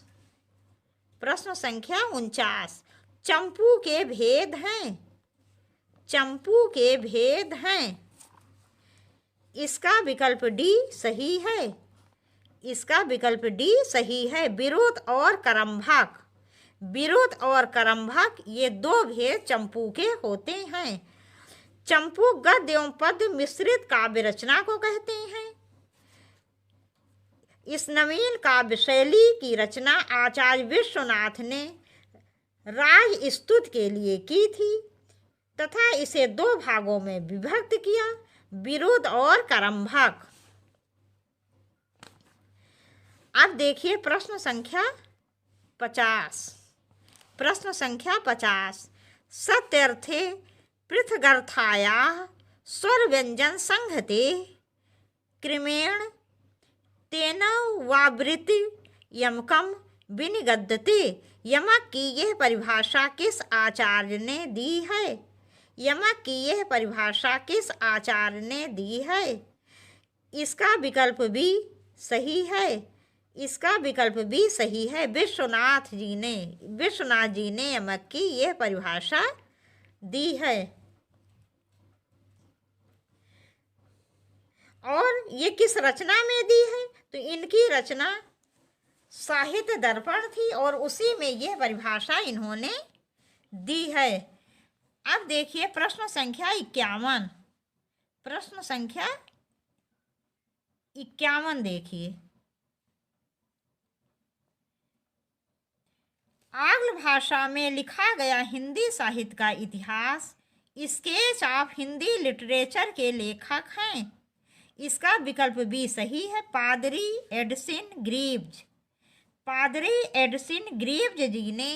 प्रश्न संख्या 49। चंपू के भेद हैं, चंपू के भेद हैं। इसका विकल्प डी सही है, इसका विकल्प डी सही है। विरोध और करम्भक, विरोध और करम्भक ये दो भेद चंपू के होते हैं। चंपू गद्य एवं पद्य मिश्रित काव्य रचना को कहते हैं। इस नवीन काव्य शैली की रचना आचार्य विश्वनाथ ने राज स्तुति के लिए की थी तथा इसे दो भागों में विभक्त किया, विरोध और करम्भक। अब देखिए प्रश्न संख्या 50। प्रश्न संख्या 50। सत्यर्थे पृथगर्थायाः स्वर व्यंजन संघते क्रमेण तेन वावृति यमकम विनिगद्यते। यमक की यह परिभाषा किस आचार्य ने दी है? यमक की यह परिभाषा किस आचार्य ने दी है? इसका विकल्प भी सही है, इसका विकल्प भी सही है। विश्वनाथ जी ने यमक की यह परिभाषा दी है। और ये किस रचना में दी है? तो इनकी रचना साहित्य दर्पण थी और उसी में यह परिभाषा इन्होंने दी है। अब देखिए प्रश्न संख्या 51। प्रश्न संख्या 51 देखिए। आंग्ल भाषा में लिखा गया हिंदी साहित्य का इतिहास, स्केच ऑफ हिंदी लिटरेचर के लेखक हैं। इसका विकल्प भी सही है, पादरी एडिसन ग्रीव्ज। पादरी एडिसन ग्रीव्ज जी ने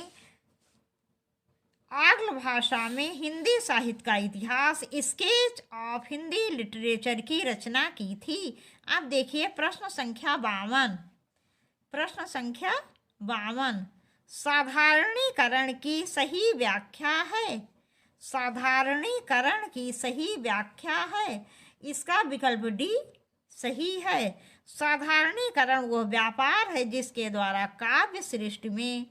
आंग्ल भाषा में हिंदी साहित्य का इतिहास, स्केच ऑफ हिंदी लिटरेचर की रचना की थी। अब देखिए प्रश्न संख्या 52। प्रश्न संख्या 52। साधारणीकरण की सही व्याख्या है, साधारणीकरण की सही व्याख्या है। इसका विकल्प डी सही है। साधारणीकरण वह व्यापार है जिसके द्वारा काव्य सृष्टि में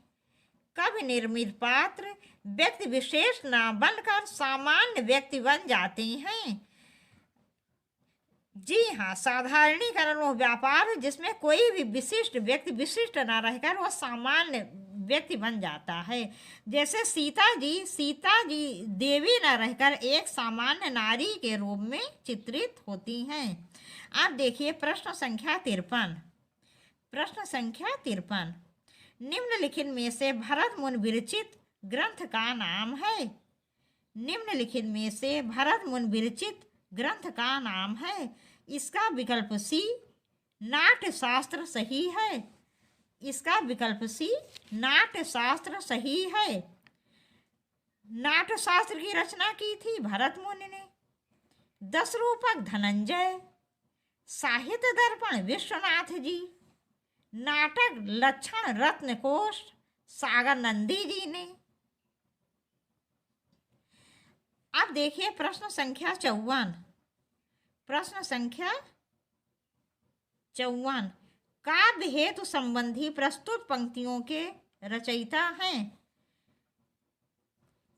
कवि निर्मित पात्र व्यक्ति विशेष न बनकर सामान्य व्यक्ति बन जाते हैं। जी हाँ, साधारणीकरण वह व्यापार है जिसमें कोई भी विशिष्ट व्यक्ति विशिष्ट न रहकर वह सामान्य व्यक्ति बन जाता है। जैसे सीता जी देवी न रहकर एक सामान्य नारी के रूप में चित्रित होती हैं। अब देखिए प्रश्न संख्या 53। प्रश्न संख्या 53। निम्नलिखित में से भरत मुनि विरचित ग्रंथ का नाम है। निम्नलिखित में से भरत मुनि विरचित ग्रंथ का नाम है। इसका विकल्प सी नाट्य शास्त्र सही है। इसका विकल्प सी नाट्य शास्त्र सही है। नाट्य शास्त्र की रचना की थी भरत मुनि ने। 10 रूपक धनंजय, साहित्य दर्पण विश्वनाथ जी, नाटक लक्षण रत्नकोश सागर नंदी जी ने। अब देखिए प्रश्न संख्या 54। प्रश्न संख्या 54। काव्य हेतु संबंधी प्रस्तुत पंक्तियों के रचयिता हैं।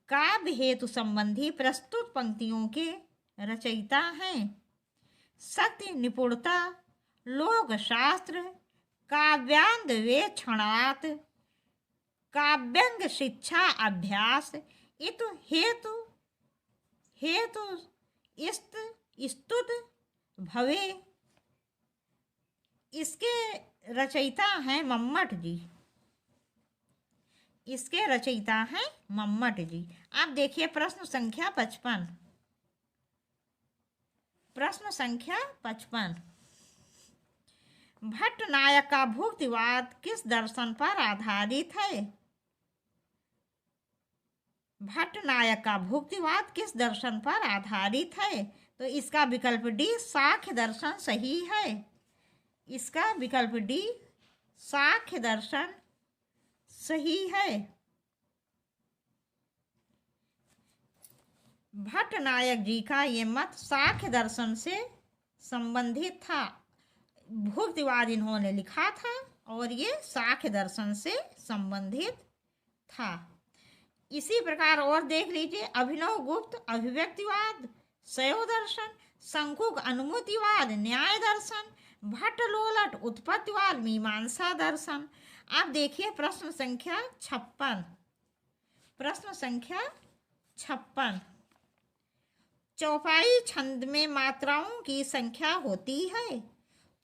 काव्य हेतु संबंधी प्रस्तुत पंक्तियों के रचयिता हैं। सत्य निपुणता, लोक शास्त्र, काव्यान्वेषणात्, काव्यंग शिक्षा अभ्यास, इतु हेतु स्तुत भवे। इसके रचयिता हैं मम्मट जी। इसके रचयिता हैं मम्मट जी। अब देखिए प्रश्न संख्या 55। प्रश्न संख्या 55। भट्ट नायक का भुक्तिवाद किस दर्शन पर आधारित है? भट्ट नायक का भुक्तिवाद किस दर्शन पर आधारित है? तो इसका विकल्प डी सांख्य दर्शन सही है। इसका विकल्प डी सांख्य दर्शन सही है। भट्ट नायक जी का ये मत सांख्य दर्शन से संबंधित था। भुक्तिवाद इन्होंने लिखा था और ये सांख्य दर्शन से संबंधित था। इसी प्रकार और देख लीजिए, अभिनव गुप्त अभिव्यक्तिवाद, शैवदर्शन, शंकुक अनुमतिवाद, न्याय दर्शन, भट्ट लोलट उत्पत्तिवाद, मीमांसा दर्शन। अब देखिए प्रश्न संख्या 56। प्रश्न संख्या 56। चौपाई छंद में मात्राओं की संख्या होती है।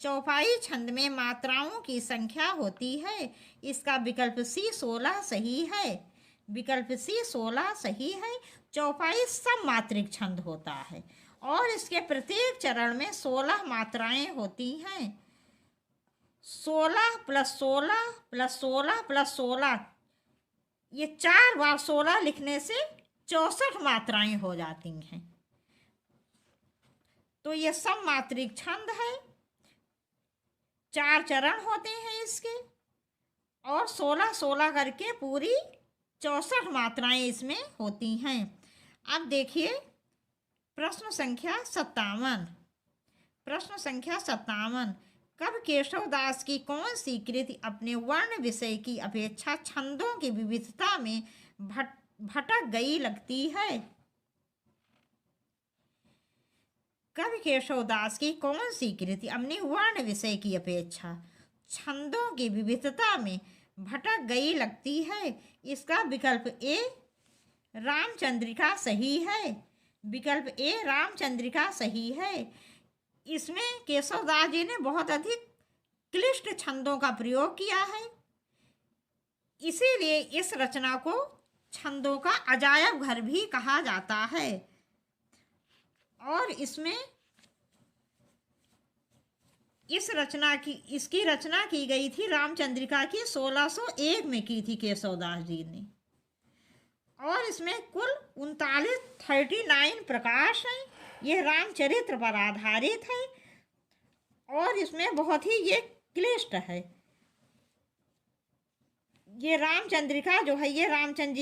चौपाई छंद में मात्राओं की संख्या होती है। इसका विकल्प सी 16 सही है। विकल्प सी 16 सही है। चौपाई सममात्रिक छंद होता है और इसके प्रत्येक चरण में 16 मात्राएं होती हैं। 16 + 16 + 16 + 16, ये 4 बार 16 लिखने से 64 मात्राएं हो जाती हैं। तो ये सममात्रिक छंद है। 4 चरण होते हैं इसके और 16-16 करके पूरी 64 मात्राएं इसमें होती हैं। अब देखिए प्रश्न संख्या 57। प्रश्न संख्या 57। कब केशवदास की कौन सी कृति अपने वर्ण विषय की अपेक्षा छंदों की विविधता में भटक गई लगती है? कवि केशवदास की कौन सी कृति अपनी वर्ण विषय की अपेक्षा छंदों की विविधता में भटक गई लगती है? इसका विकल्प ए रामचंद्रिका सही है। विकल्प ए रामचंद्रिका सही है। इसमें केशवदास जी ने बहुत अधिक क्लिष्ट छंदों का प्रयोग किया है, इसीलिए इस रचना को छंदों का अजायब घर भी कहा जाता है। और इसमें इसकी रचना की गई थी रामचंद्रिका की 1601 में की थी केशवदास जी ने। और इसमें कुल 39 प्रकाश हैं। यह रामचरित्र पर आधारित है और इसमें बहुत ही ये क्लिष्ट है। ये रामचंद्रिका जो है ये रामचंद्र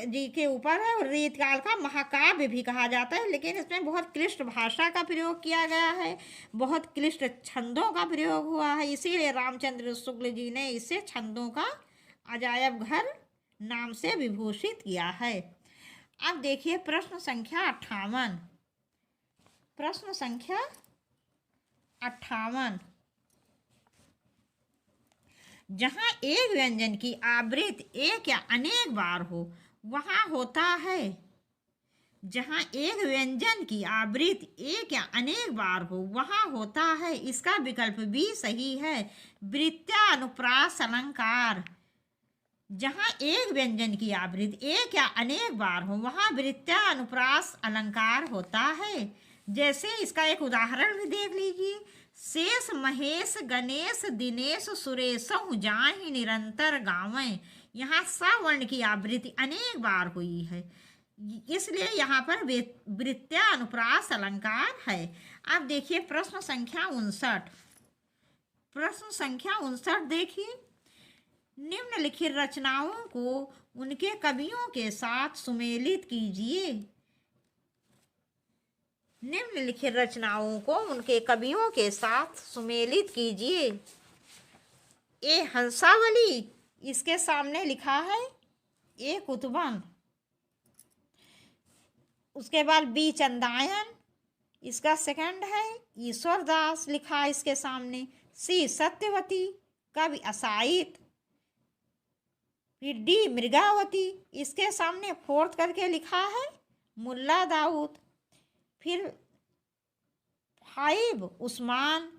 जी के ऊपर है और रीतकाल का महाकाव्य भी कहा जाता है, लेकिन इसमें बहुत क्लिष्ट भाषा का प्रयोग किया गया है, बहुत क्लिष्ट छंदों का प्रयोग हुआ है, इसीलिए रामचंद्र शुक्ल जी ने इसे छंदों का अजायब घर नाम से विभूषित किया है। अब देखिए प्रश्न संख्या 58। प्रश्न संख्या 58। जहाँ एक व्यंजन की आवृत्ति एक या अनेक बार हो वहाँ होता है। जहाँ एक व्यंजन की आवृत्ति एक या अनेक बार हो वहाँ होता है। इसका विकल्प बी सही है। वृत्यानुप्रास अलंकार। जहाँ एक व्यंजन की आवृत्ति एक या अनेक बार हो वहाँ वृत्यानुप्रास अलंकार होता है। जैसे इसका एक उदाहरण भी देख लीजिए। शेष महेश गणेश दिनेश सुरेशहु जाहि निरंतर गावें। यहाँ सवर्ण की आवृत्ति अनेक बार हुई है, इसलिए यहाँ पर वृत्यानुप्रास अलंकार है। अब देखिए प्रश्न संख्या 59। प्रश्न संख्या 59 देखिए। निम्नलिखित रचनाओं को उनके कवियों के साथ सुमेलित कीजिए। निम्नलिखित रचनाओं को उनके कवियों के साथ सुमेलित कीजिए। ए हंसावली, इसके सामने लिखा है ए कुतुबन। उसके बाद बी चंदायन, इसका सेकंड है ईश्वर दास लिखा है इसके सामने। सी सत्यवती, कवि असाइत। फिर डी मृगावती, इसके सामने फोर्थ करके लिखा है मुल्ला दाऊद। फिर 5 उस्मान।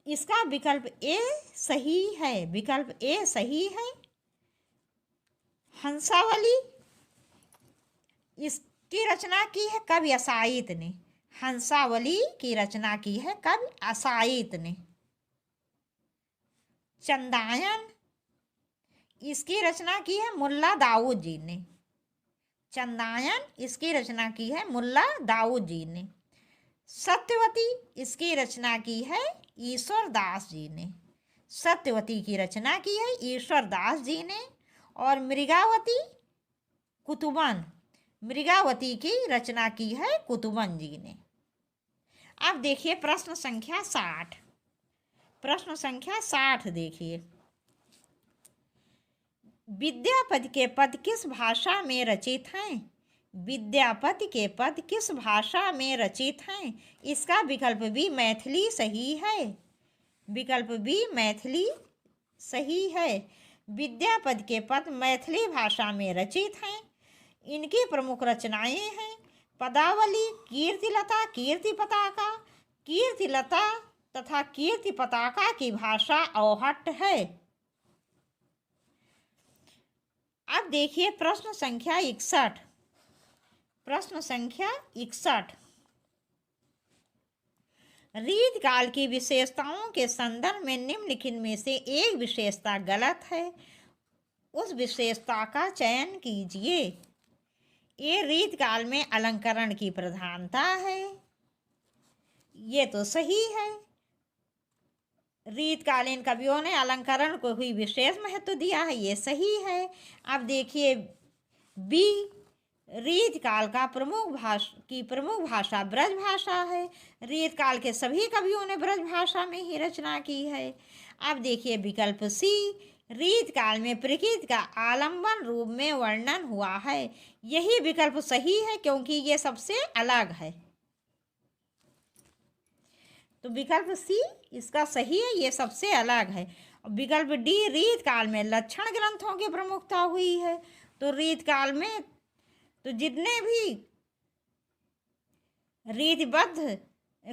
इसका विकल्प ए सही है। विकल्प ए सही है। हंसावली इसकी रचना की है कवि असाइत ने। हंसावली की रचना की है कवि असाइत ने। चंदायन इसकी रचना की है मुल्ला दाऊद जी ने। चंदायन इसकी रचना की है मुल्ला दाऊद जी ने। सत्यवती इसकी रचना की है ईश्वर दास जी ने। सत्यवती की रचना की है ईश्वर दास जी ने। और मृगावती कुतुबन, मृगावती की रचना की है कुतुबन जी ने। अब देखिए प्रश्न संख्या 60। प्रश्न संख्या 60 देखिए। विद्यापति के पद किस भाषा में रचित हैं? विद्यापति के पद किस भाषा में रचित हैं? इसका विकल्प बी मैथिली सही है। विकल्प बी मैथिली सही है। विद्यापति के पद मैथिली भाषा में रचित हैं। इनकी प्रमुख रचनाएं हैं पदावली, कीर्तिलता, कीर्ति पताका। कीर्तिलता तथा कीर्ति पताका की भाषा औहट है। अब देखिए प्रश्न संख्या 61। प्रश्न संख्या 61। रीतकाल की विशेषताओं के संदर्भ में निम्नलिखित में से एक विशेषता गलत है, उस विशेषता का चयन कीजिए। ये रीतकाल में अलंकरण की प्रधानता है, ये तो सही है। रीतकालीन कवियों ने अलंकरण को ही विशेष महत्व दिया है, ये सही है। अब देखिए बी, रीतकाल का प्रमुख भाषा ब्रज भाषा है। रीतकाल के सभी कवियों ने ब्रज भाषा में ही रचना की है। अब देखिए विकल्प सी, रीतकाल में प्रकृति का आलंबन रूप में वर्णन हुआ है। यही विकल्प सही है क्योंकि ये सबसे अलग है। तो विकल्प सी इसका सही है, ये सबसे अलग है। विकल्प डी, रीतकाल में लक्षण ग्रंथों की प्रमुखता हुई है। तो रीतकाल में तो जितने भी रीतिबद्ध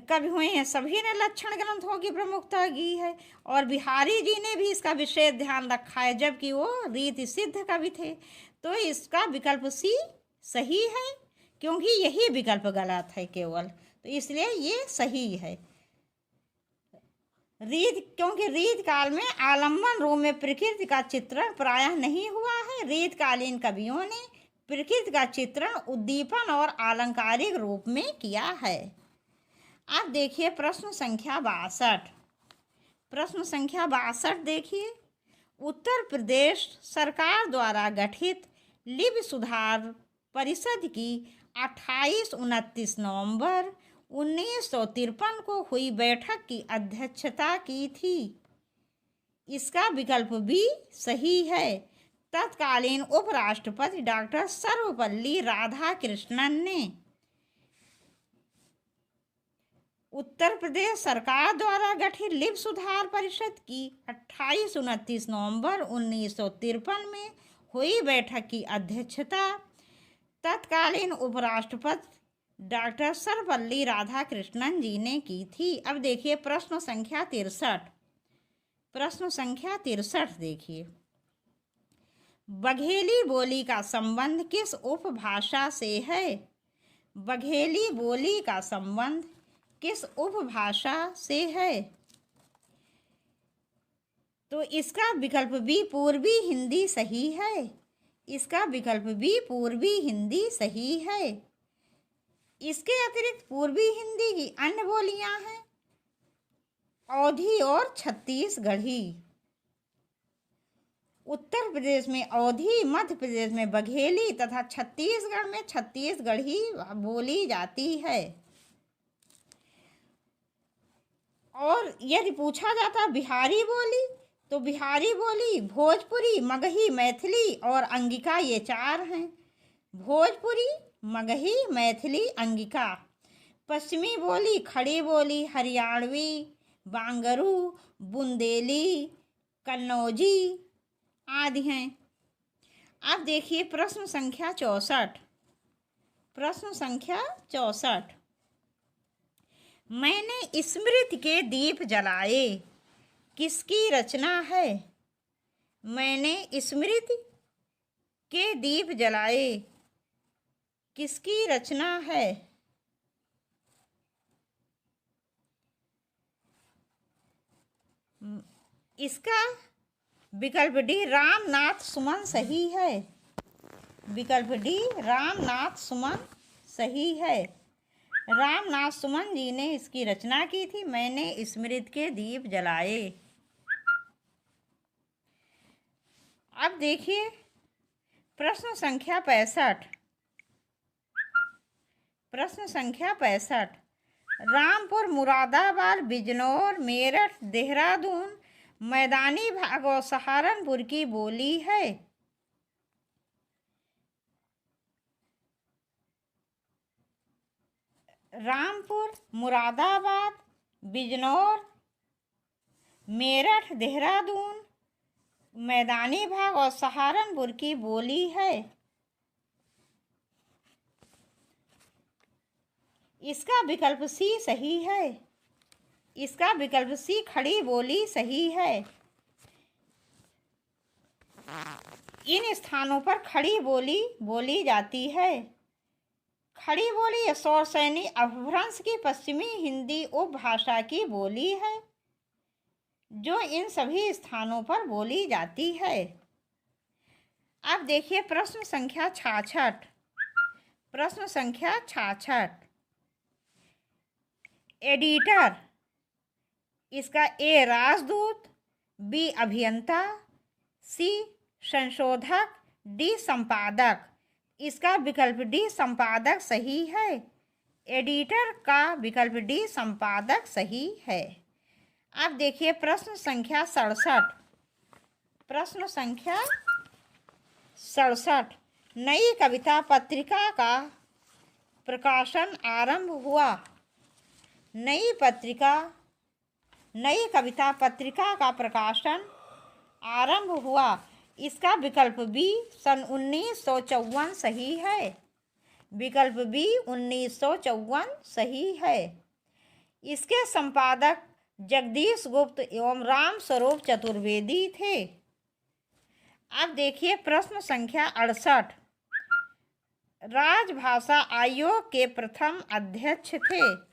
कवि हुए हैं सभी ने लक्षण ग्रंथों की प्रमुखता की है। और बिहारी जी ने भी इसका विशेष ध्यान रखा है, जबकि वो रीति सिद्ध कवि थे। तो इसका विकल्प सी सही है क्योंकि यही विकल्प गलत है केवल, तो इसलिए ये सही है। क्योंकि रीतकाल में आलंबन रूप में प्रकृति का चित्रण प्रायः नहीं हुआ है। रीतकालीन कवियों ने प्रकृति का चित्रण उद्दीपन और आलंकारिक रूप में किया है। अब देखिए प्रश्न संख्या 62। प्रश्न संख्या 62 देखिए, उत्तर प्रदेश सरकार द्वारा गठित लिपि सुधार परिषद की 28-29 नवंबर 1953 को हुई बैठक की अध्यक्षता की थी। इसका विकल्प भी सही है। तत्कालीन उपराष्ट्रपति डॉक्टर सर्वपल्ली राधाकृष्णन ने उत्तर प्रदेश सरकार द्वारा गठित लिपि सुधार परिषद की 28-29 नवंबर 1953 में हुई बैठक की अध्यक्षता तत्कालीन उपराष्ट्रपति डॉक्टर सर्वपल्ली राधाकृष्णन जी ने की थी। अब देखिए प्रश्न संख्या 63। प्रश्न संख्या 63 देखिए, बघेली बोली का संबंध किस उपभाषा से है? बघेली बोली का संबंध किस उपभाषा से है? तो इसका विकल्प बी पूर्वी हिंदी सही है। इसका विकल्प बी पूर्वी हिंदी सही है। इसके अतिरिक्त पूर्वी हिंदी की अन्य बोलियां हैं अवधी और छत्तीसगढ़ी। उत्तर प्रदेश में अवधी, मध्य प्रदेश में बघेली तथा छत्तीसगढ़ में छत्तीसगढ़ी बोली जाती है। और यदि पूछा जाता बिहारी बोली, तो बिहारी बोली भोजपुरी, मगही, मैथिली और अंगिका, ये 4 हैं। भोजपुरी, मगही, मैथिली, अंगिका। पश्चिमी बोली खड़ी बोली हरियाणवी, बांगरू, बुंदेली, कन्नौजी आदि हैं। अब देखिए प्रश्न संख्या 64। प्रश्न संख्या 64, मैंने स्मृति के दीप जलाए किसकी रचना है? मैंने स्मृति के दीप जलाए किसकी रचना है? इसका विकल्प डी रामनाथ सुमन सही है। विकल्प डी रामनाथ सुमन सही है। रामनाथ सुमन जी ने इसकी रचना की थी, मैंने स्मृति के दीप जलाए। अब देखिए प्रश्न संख्या 65। प्रश्न संख्या 65, रामपुर, मुरादाबाद, बिजनौर, मेरठ, देहरादून, मैदानी भाग और सहारनपुर की बोली है। रामपुर, मुरादाबाद, बिजनौर, मेरठ, देहरादून, मैदानी भाग और सहारनपुर की बोली है। इसका विकल्प सी सही है। इसका विकल्प सी खड़ी बोली सही है। इन स्थानों पर खड़ी बोली बोली जाती है। खड़ी बोली सौरसैनी अपभ्रंश की पश्चिमी हिंदी उपभाषा की बोली है जो इन सभी स्थानों पर बोली जाती है। अब देखिए प्रश्न संख्या 66। प्रश्न संख्या 66। एडिटर, इसका ए राजदूत, बी अभियंता, सी संशोधक, डी संपादक। इसका विकल्प डी संपादक सही है। एडिटर का विकल्प डी संपादक सही है। अब देखिए प्रश्न संख्या 67। प्रश्न संख्या 67। नई कविता पत्रिका का प्रकाशन आरंभ हुआ। नई कविता पत्रिका का प्रकाशन आरंभ हुआ। इसका विकल्प बी सन 1954 सही है। विकल्प बी 1954 सही है। इसके संपादक जगदीश गुप्त एवं राम स्वरूप चतुर्वेदी थे। अब देखिए प्रश्न संख्या 68। राजभाषा आयोग के प्रथम अध्यक्ष थे।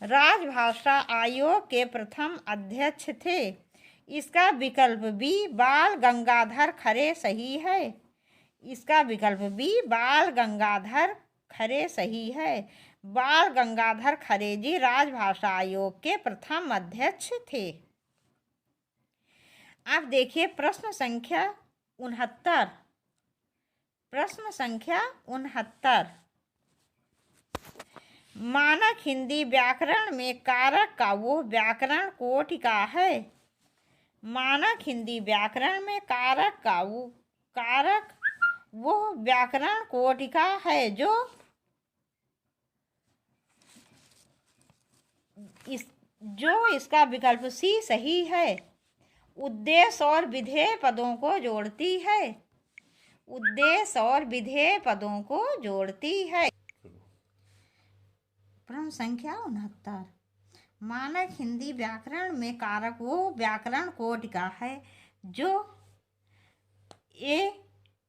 राजभाषा आयोग के प्रथम अध्यक्ष थे। इसका विकल्प बी बाल गंगाधर खरे सही है। इसका विकल्प बी बाल गंगाधर खरे सही है। बाल गंगाधर खरे जी राजभाषा आयोग के प्रथम अध्यक्ष थे। अब देखिए प्रश्न संख्या 69। प्रश्न संख्या 69। मानक हिंदी व्याकरण में कारक का वो व्याकरण कोटिका है। मानक हिंदी व्याकरण में कारक वो व्याकरण कोटिका है जो इसका विकल्प सी सही है। उद्देश्य और विधेय पदों को जोड़ती है। उद्देश्य और विधेय पदों को जोड़ती है। प्रश्न संख्या 69। मानक हिंदी व्याकरण में कारक वो व्याकरण कोटिका है जो ए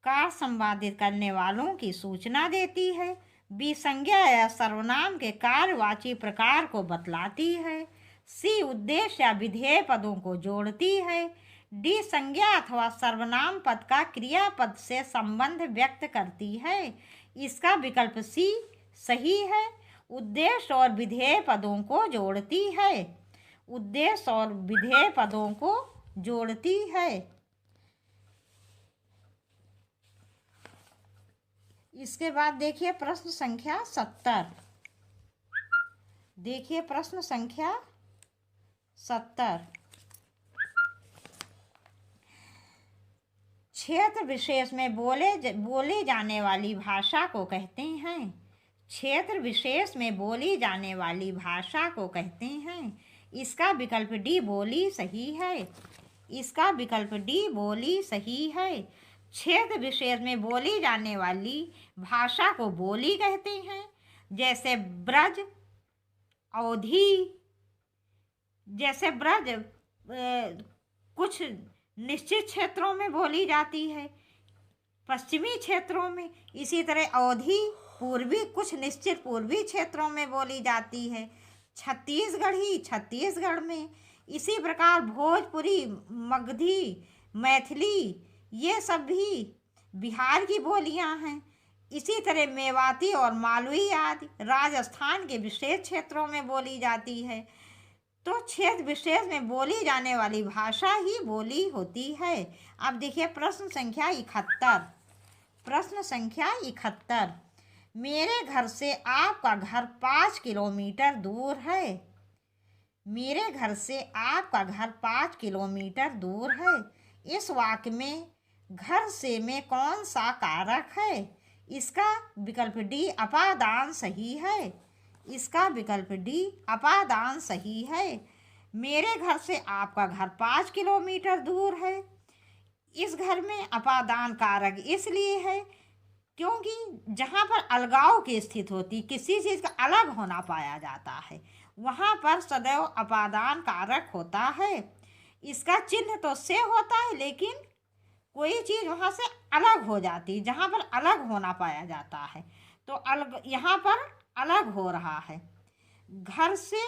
कार संपादित करने वालों की सूचना देती है, बी संज्ञा या सर्वनाम के कार्यवाची प्रकार को बतलाती है, सी उद्देश्य या विधेय पदों को जोड़ती है, डी संज्ञा अथवा सर्वनाम पद का क्रियापद से संबंध व्यक्त करती है। इसका विकल्प सी सही है। उद्देश्य और विधेय पदों को जोड़ती है। उद्देश्य और विधेय पदों को जोड़ती है। इसके बाद देखिए प्रश्न संख्या 70। देखिए प्रश्न संख्या 70। क्षेत्र विशेष में बोले जाने वाली भाषा को कहते हैं। क्षेत्र विशेष में बोली जाने वाली भाषा को कहते हैं। इसका विकल्प डी बोली सही है। इसका विकल्प डी बोली सही है। क्षेत्र विशेष में बोली जाने वाली भाषा को बोली कहते हैं। जैसे ब्रज, अवधी। जैसे ब्रज कुछ निश्चित क्षेत्रों में बोली जाती है, पश्चिमी क्षेत्रों में। इसी तरह अवधी कुछ निश्चित पूर्वी क्षेत्रों में बोली जाती है। छत्तीसगढ़ी छत्तीसगढ़ में। इसी प्रकार भोजपुरी, मगधी, मैथिली ये सब भी बिहार की बोलियां हैं। इसी तरह मेवाती और मालवी आदि राजस्थान के विशेष क्षेत्रों में बोली जाती है। तो क्षेत्र विशेष में बोली जाने वाली भाषा ही बोली होती है। अब देखिए प्रश्न संख्या 71। प्रश्न संख्या 71। मेरे घर से आपका घर 5 किलोमीटर दूर है। मेरे घर से आपका घर 5 किलोमीटर दूर है। इस वाक्य में घर से में कौन सा कारक है? इसका विकल्प डी अपादान सही है। इसका विकल्प डी अपादान सही है। मेरे घर से आपका घर 5 किलोमीटर दूर है। इस घर में अपादान कारक इसलिए है क्योंकि जहाँ पर अलगाव की स्थिति होती, किसी चीज़ का अलग होना पाया जाता है, वहाँ पर सदैव अपादान कारक होता है। इसका चिन्ह तो से होता है, लेकिन कोई चीज़ वहाँ से अलग हो जाती, जहाँ पर अलग होना पाया जाता है, तो अलग यहाँ पर अलग हो रहा है। घर से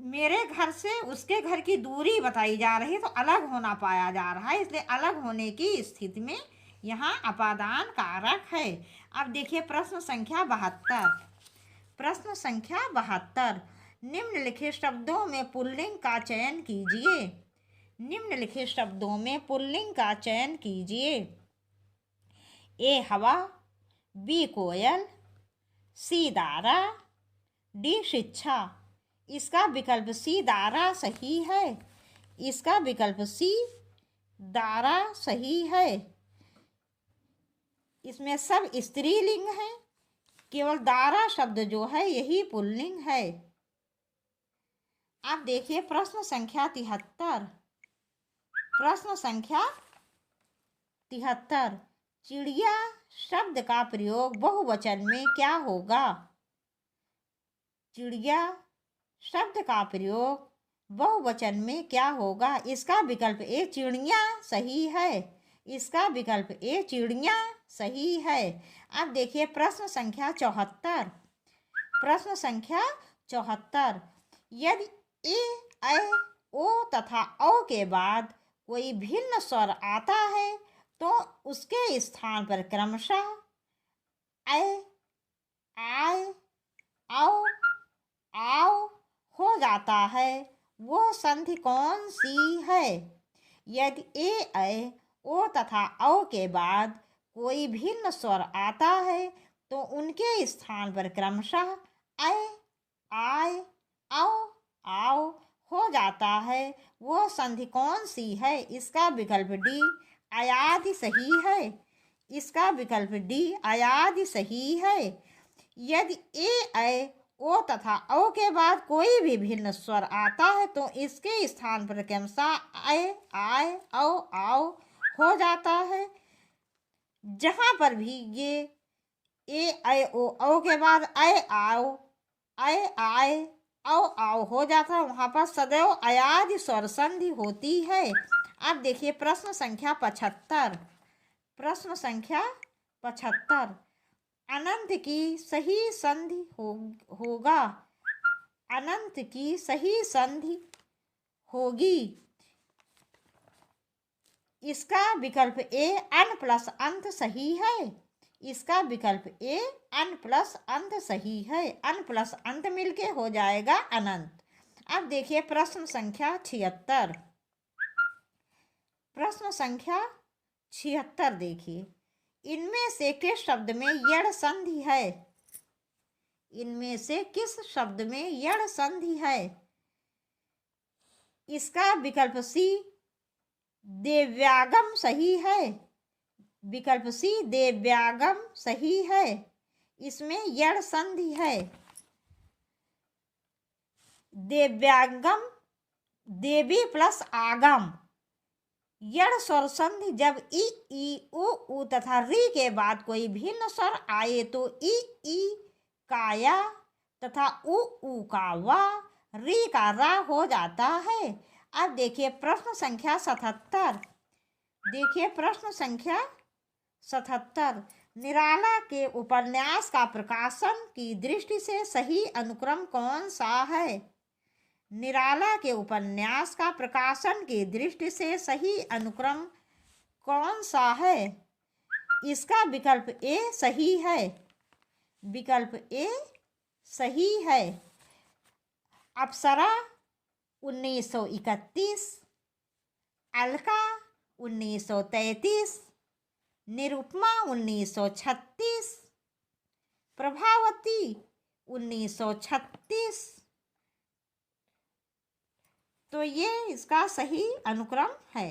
मेरे घर से उसके घर की दूरी बताई जा रही है, तो अलग होना पाया जा रहा है, इसलिए अलग होने की स्थिति में यहाँ अपादान कारक है। अब देखिए प्रश्न संख्या 72। प्रश्न संख्या 72, निम्नलिखित शब्दों में पुल्लिंग का चयन कीजिए। निम्नलिखित शब्दों में पुल्लिंग का चयन कीजिए। ए हवा, बी कोयल, सी दारा, डी शिक्षा। इसका विकल्प सी दारा सही है। इसका विकल्प सी दारा सही है। इसमें सब स्त्रीलिंग है, केवल दारा शब्द जो है यही पुल्लिंग है। अब देखिए प्रश्न संख्या 73। प्रश्न संख्या 73, चिड़िया शब्द का प्रयोग बहुवचन में क्या होगा? चिड़िया शब्द का प्रयोग बहुवचन में क्या होगा? इसका विकल्प ए चिड़िया सही है। इसका विकल्प ए चिड़िया सही है। अब देखिए प्रश्न संख्या 74। प्रश्न संख्या 74, यदि ए, ऐ, ओ तथा औ के बाद कोई भिन्न स्वर आता है तो उसके स्थान पर क्रमशः ऐ, आय, औ, आओ हो जाता है, वो संधि कौन सी है? यदि ए, ऐ, ओ तथा औ के बाद कोई भिन्न स्वर आता है तो उनके स्थान पर क्रमशः ऐ, आय, औ, आओ हो जाता है, वो संधि कौन सी है? इसका विकल्प डी अयादि सही है। इसका विकल्प डी अयादि सही है। यदि ए, ऐ, ओ तथा औ के बाद कोई भी भिन्न स्वर आता है तो इसके स्थान पर क्रमशः ऐ, आय, औ, आओ हो जाता है। जहाँ पर भी ये ए, ऐ, ओ, औ के बाद ऐ, आओ, ऐ, आय, औ, आओ हो जाता है, वहाँ पर सदैव अयादि स्वर संधि होती है। अब देखिए प्रश्न संख्या 75। प्रश्न संख्या 75, अनंत की सही संधि होगा। अनंत की सही संधि होगी। इसका विकल्प ए अन प्लस अंत सही है। इसका विकल्प ए अन प्लस अंत सही है। अन प्लस अंत मिलके हो जाएगा अनंत। अब देखिए प्रश्न संख्या 76। प्रश्न संख्या 76 देखिए, इनमें से किस शब्द में यड़ संधि है? इनमें से किस शब्द में यड़ संधि है? इसका विकल्प सी देव्यागम सही है। विकल्प सी देव्यागम सही है। इसमें यड़ संधि है। देव्यागम देवी प्लस आगम। यड़ स्वर संधि जब ई, उ तथा री के बाद कोई भिन्न स्वर आए तो ई का या तथा उ का वा, री का रा हो जाता है। अब देखिए प्रश्न संख्या 77। देखिए प्रश्न संख्या 77, निराला के उपन्यास का प्रकाशन की दृष्टि से सही अनुक्रम कौन सा है? निराला के उपन्यास का प्रकाशन की दृष्टि से सही अनुक्रम कौन सा है? इसका विकल्प ए सही है। विकल्प ए सही है। अप्सरा 1931, अलका 1933, निरुपमा 1936, प्रभावती 1936। तो ये इसका सही अनुक्रम है।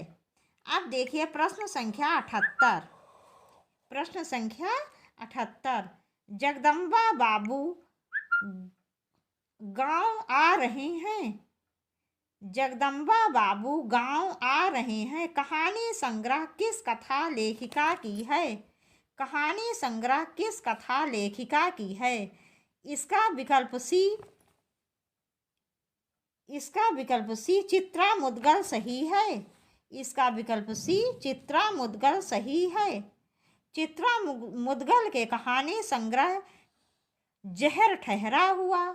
अब देखिए प्रश्न संख्या 78। प्रश्न संख्या 78, जगदम्बा बाबू गांव आ रहे हैं। जगदम्बा बाबू गांव आ रहे हैं। कहानी संग्रह किस कथा लेखिका की है? कहानी संग्रह किस कथा लेखिका की है? इसका विकल्प सी चित्रा मुद्गल सही है। इसका विकल्प सी चित्रा मुद्गल सही है। चित्रा मुद्गल के कहानी संग्रह जहर ठहरा हुआ,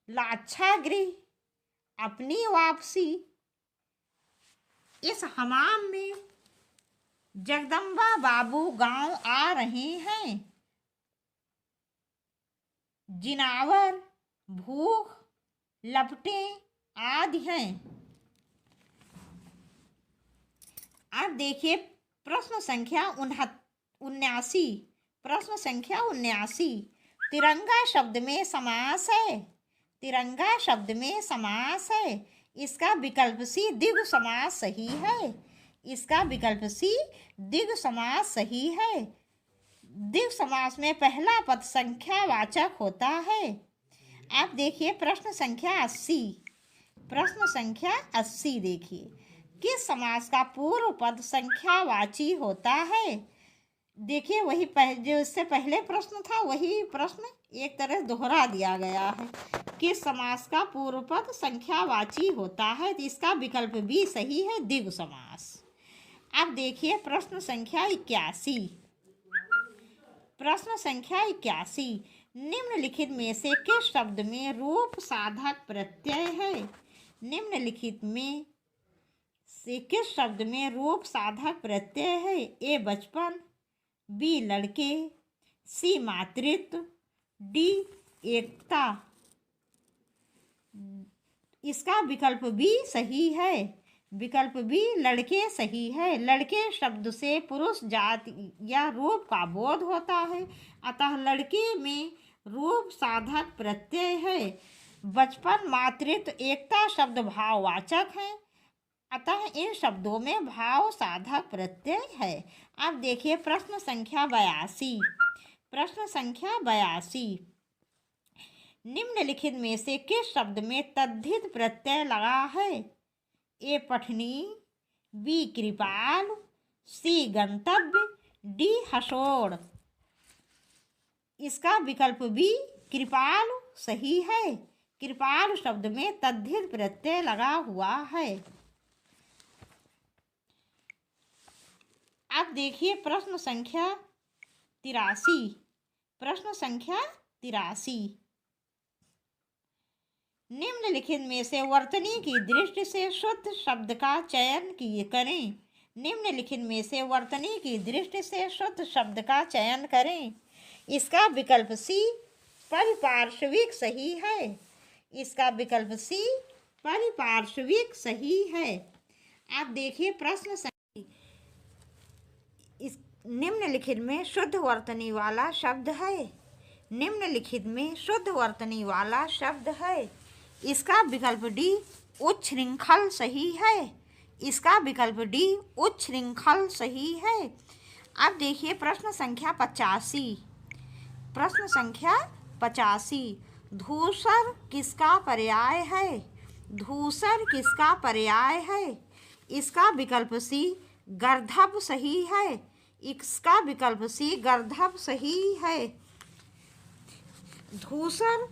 लाक्षागृह, अपनी वापसी, इस हमाम में, जगदम्बा बाबू गांव आ रहे हैं, जिनावर, भूख, लपटें आदि हैं। अब देखिए प्रश्न संख्या 79। प्रश्न संख्या 79। तिरंगा शब्द में समास है। तिरंगा शब्द में समास है। इसका विकल्प सी द्विगु समास सही है। इसका विकल्प सी द्विगु समास सही है। द्विगु समास में पहला पद संख्यावाचक होता है। अब देखिए प्रश्न संख्या 80। प्रश्न संख्या 80 देखिए, किस समास का पूर्व पद संख्यावाची होता है? देखिए वही जो इससे पहले प्रश्न था वही प्रश्न एक तरह दोहरा दिया गया है। किस समास का पूर्व पद संख्यावाची होता है? तो इसका विकल्प भी सही है, द्विगु समास। अब देखिए प्रश्न संख्या 81। प्रश्न संख्या 81। निम्नलिखित में से किस शब्द में रूप साधक प्रत्यय है? निम्नलिखित में से किस शब्द में रूप साधक प्रत्यय है? ए बचपन, बी लड़के, सी मातृत्व, डी एकता। इसका विकल्प बी सही है। विकल्प बी लड़के सही है। लड़के शब्द से पुरुष जाति या रूप का बोध होता है, अतः लड़के में रूप साधक प्रत्यय है। बचपन, मातृत्व, एकता शब्द भाववाचक हैं, अतः इन शब्दों में भाव साधक प्रत्यय है। अब देखिए प्रश्न संख्या 82। प्रश्न संख्या 82। निम्नलिखित में से किस शब्द में तद्धित प्रत्यय लगा है? ए पठनी, बी कृपाल, सी गंतव्य, डी हसोड़। इसका विकल्प बी कृपाल सही है। कृपाल शब्द में तद्धित प्रत्यय लगा हुआ है। अब देखिए प्रश्न संख्या 83। प्रश्न संख्या 83। निम्नलिखित में से वर्तनी की दृष्टि से शुद्ध शब्द का चयन करें। निम्नलिखित में से वर्तनी की दृष्टि से शुद्ध शब्द का चयन करें। इसका विकल्प सी परिपार्श्विक सही है। इसका विकल्प सी परिपार्श्विक सही है। आप देखिए प्रश्न इस निम्नलिखित में शुद्ध वर्तनी वाला शब्द है। निम्नलिखित में शुद्ध वर्तनी वाला शब्द है। इसका विकल्प डी उच्छृंखल सही है। इसका विकल्प डी उच्छृंखल सही है। अब देखिए प्रश्न संख्या 85। प्रश्न संख्या 85। धूसर किसका पर्याय है? धूसर किसका पर्याय है? इसका विकल्प सी गर्दभ सही है। इसका विकल्प सी गर्दभ सही है। धूसर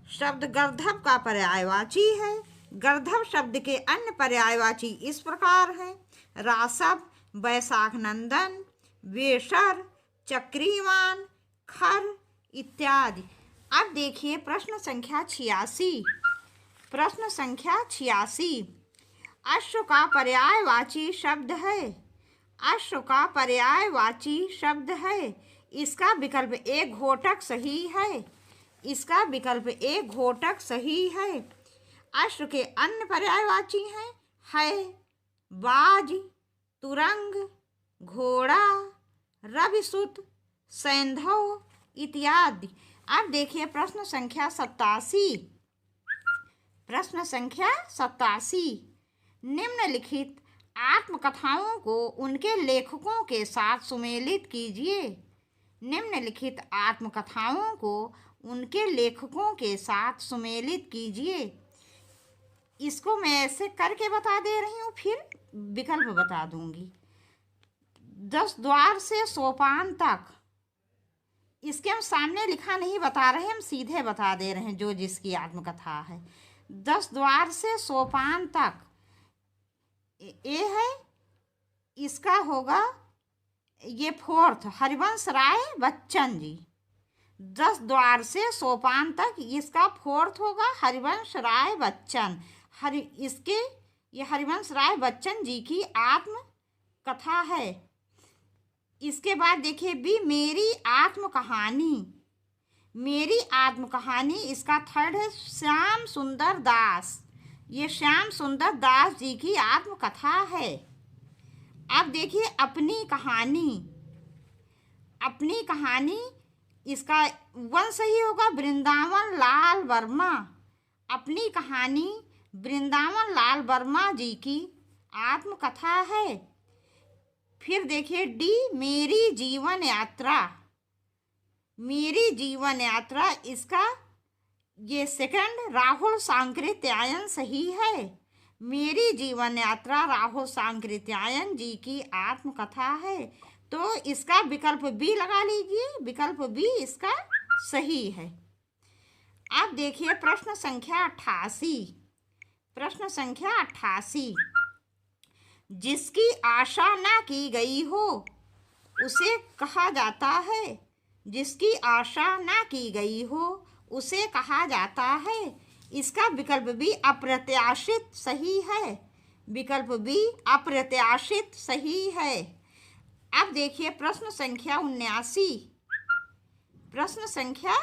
शब्द गर्दभ का पर्यायवाची है। गर्दभ शब्द के अन्य पर्यायवाची इस प्रकार हैं: रासव, वैशाख नंदन, वेशर, चक्रीवान, खर इत्यादि। अब देखिए प्रश्न संख्या 86। प्रश्न संख्या 86। अश्व का पर्यायवाची शब्द है। अश्व का पर्यायवाची शब्द है। इसका विकल्प ए घोटक सही है। इसका विकल्प ए घोटक सही है। अश्व के अन्य पर्यायवाची हैं है, बाज, तुरंग, घोड़ा, रविसुत, सैंधव इत्यादि। अब देखिए प्रश्न संख्या 87। प्रश्न संख्या 87। निम्नलिखित आत्मकथाओं को उनके लेखकों के साथ सुमेलित कीजिए। निम्नलिखित आत्मकथाओं को उनके लेखकों के साथ सुमेलित कीजिए। इसको मैं ऐसे करके बता दे रही हूँ, फिर विकल्प बता दूंगी। 10 द्वार से सोपान तक, इसके हम सामने लिखा नहीं बता रहे, हम सीधे बता दे रहे हैं जो जिसकी आत्मकथा है। 10 द्वार से सोपान तक ये है, इसका होगा ये फोर्थ, हरिवंश राय बच्चन जी। 10 द्वार से सोपान तक, इसका फोर्थ होगा हरिवंश राय बच्चन। इसके ये हरिवंश राय बच्चन जी की आत्मकथा है। इसके बाद देखिए बी, मेरी आत्मकहानी। मेरी आत्मकहानी, इसका थर्ड है श्याम सुंदर दास। ये श्याम सुंदर दास जी की आत्मकथा है। अब देखिए अपनी कहानी। अपनी कहानी, इसका 1 सही होगा वृंदावन लाल वर्मा। अपनी कहानी वृंदावन लाल वर्मा जी की आत्मकथा है। फिर देखिए डी, मेरी जीवन यात्रा। मेरी जीवन यात्रा, इसका ये सेकंड राहुल सांकृत्यायन सही है। मेरी जीवन यात्रा राहुल सांकृत्यायन जी की आत्मकथा है। तो इसका विकल्प बी लगा लीजिए, विकल्प बी इसका सही है। अब देखिए प्रश्न संख्या 88। प्रश्न संख्या 88, जिसकी आशा ना की गई हो उसे कहा जाता है। जिसकी आशा ना की गई हो उसे कहा जाता है। इसका विकल्प बी अप्रत्याशित सही है। विकल्प बी अप्रत्याशित सही है। अब देखिए प्रश्न संख्या 79। प्रश्न संख्या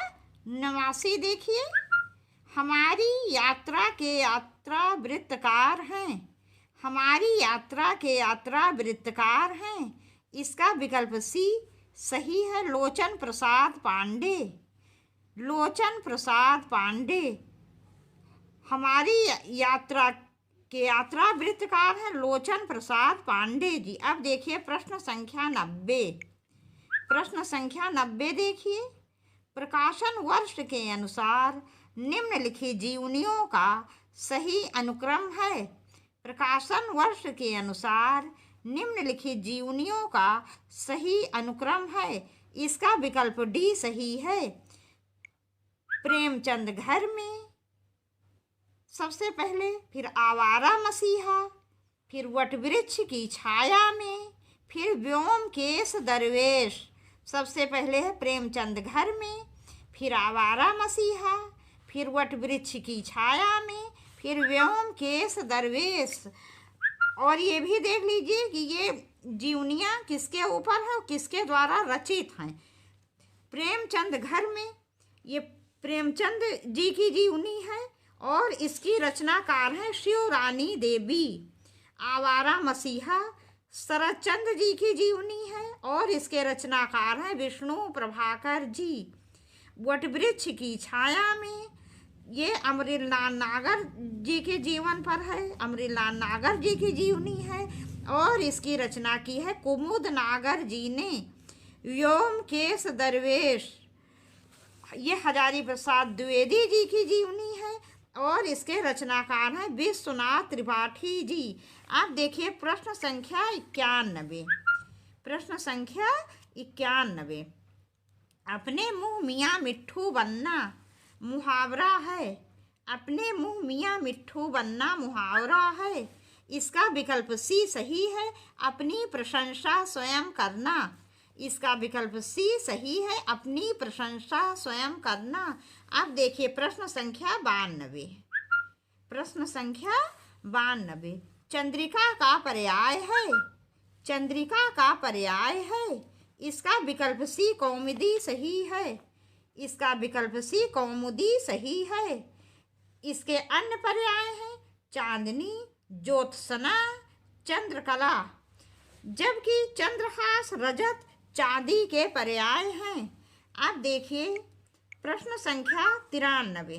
89 देखिए, हमारी यात्रा के यात्रा वृत्तकार हैं। हमारी यात्रा के यात्रा वृत्तकार हैं। इसका विकल्प सी सही है, लोचन प्रसाद पांडे। लोचन प्रसाद पांडे हमारी यात्रा के यात्रा वृत्तकार हैं लोचन प्रसाद पांडे जी। अब देखिए प्रश्न संख्या 90। प्रश्न संख्या 90 देखिए, प्रकाशन वर्ष के अनुसार निम्नलिखित जीवनियों का सही अनुक्रम है। प्रकाशन वर्ष के अनुसार निम्नलिखित जीवनियों का सही अनुक्रम है। इसका विकल्प डी सही है। प्रेमचंद घर में सबसे पहले, फिर आवारा मसीहा, फिर वटवृक्ष की छाया में, फिर व्योमकेश दरवेश। सबसे पहले है प्रेमचंद घर में, फिर आवारा मसीहा, फिर वटवृक्ष की छाया में, फिर व्योमकेश दरवेश। और ये भी देख लीजिए कि ये जीवनियाँ किसके ऊपर है और किसके द्वारा रचित हैं। प्रेमचंद घर में ये प्रेमचंद जी की जीवनी है और इसकी रचनाकार हैं शिवरानी देवी। आवारा मसीहा शरदचंद्र जी की जीवनी है और इसके रचनाकार हैं विष्णु प्रभाकर जी। वटवृक्ष की छाया में ये अमरीलाल नागर जी के जीवन पर है। अमरीलाल नागर जी की जीवनी है और इसकी रचना की है कुमुद नागर जी ने। व्योमकेश दरवेश ये हजारी प्रसाद द्विवेदी जी की जीवनी है और इसके रचनाकार हैं विश्वनाथ त्रिपाठी जी। आप देखिए प्रश्न संख्या 91। प्रश्न संख्या 91, अपने मुंह मियाँ मिट्ठू बनना मुहावरा है। अपने मुंह मियाँ मिट्ठू बनना मुहावरा है। इसका विकल्प सी सही है, अपनी प्रशंसा स्वयं करना। इसका विकल्प सी सही है, अपनी प्रशंसा स्वयं करना। अब देखिए प्रश्न संख्या 92। प्रश्न संख्या 92, चंद्रिका का पर्याय है। चंद्रिका का पर्याय है। इसका विकल्प सी कौमुदी सही है। इसका विकल्प सी कौमुदी सही है। इसके अन्य पर्याय हैं चांदनी, ज्योत्सना, चंद्रकला, जबकि चंद्रहास, रजत, चांदी के पर्याय हैं। अब देखिए प्रश्न संख्या 93।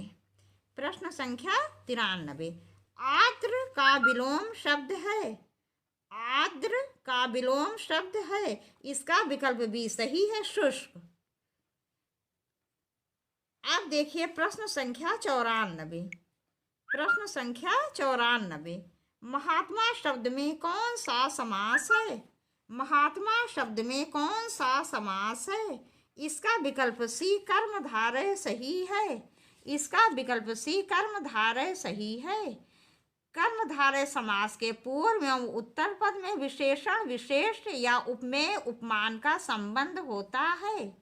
प्रश्न संख्या 93, आर्द्र का विलोम शब्द है। आर्द्र का विलोम शब्द है। इसका विकल्प भी सही है, शुष्क। अब देखिए प्रश्न संख्या 94। प्रश्न संख्या 94। महात्मा शब्द में कौन सा समास है? महात्मा शब्द में कौन सा समास है? इसका विकल्प सी कर्मधारय सही है। इसका विकल्प सी कर्मधारय सही है। कर्मधारय समास के पूर्व एवं उत्तर पद में विशेषण विशेष या उपमेय उपमान का संबंध होता है।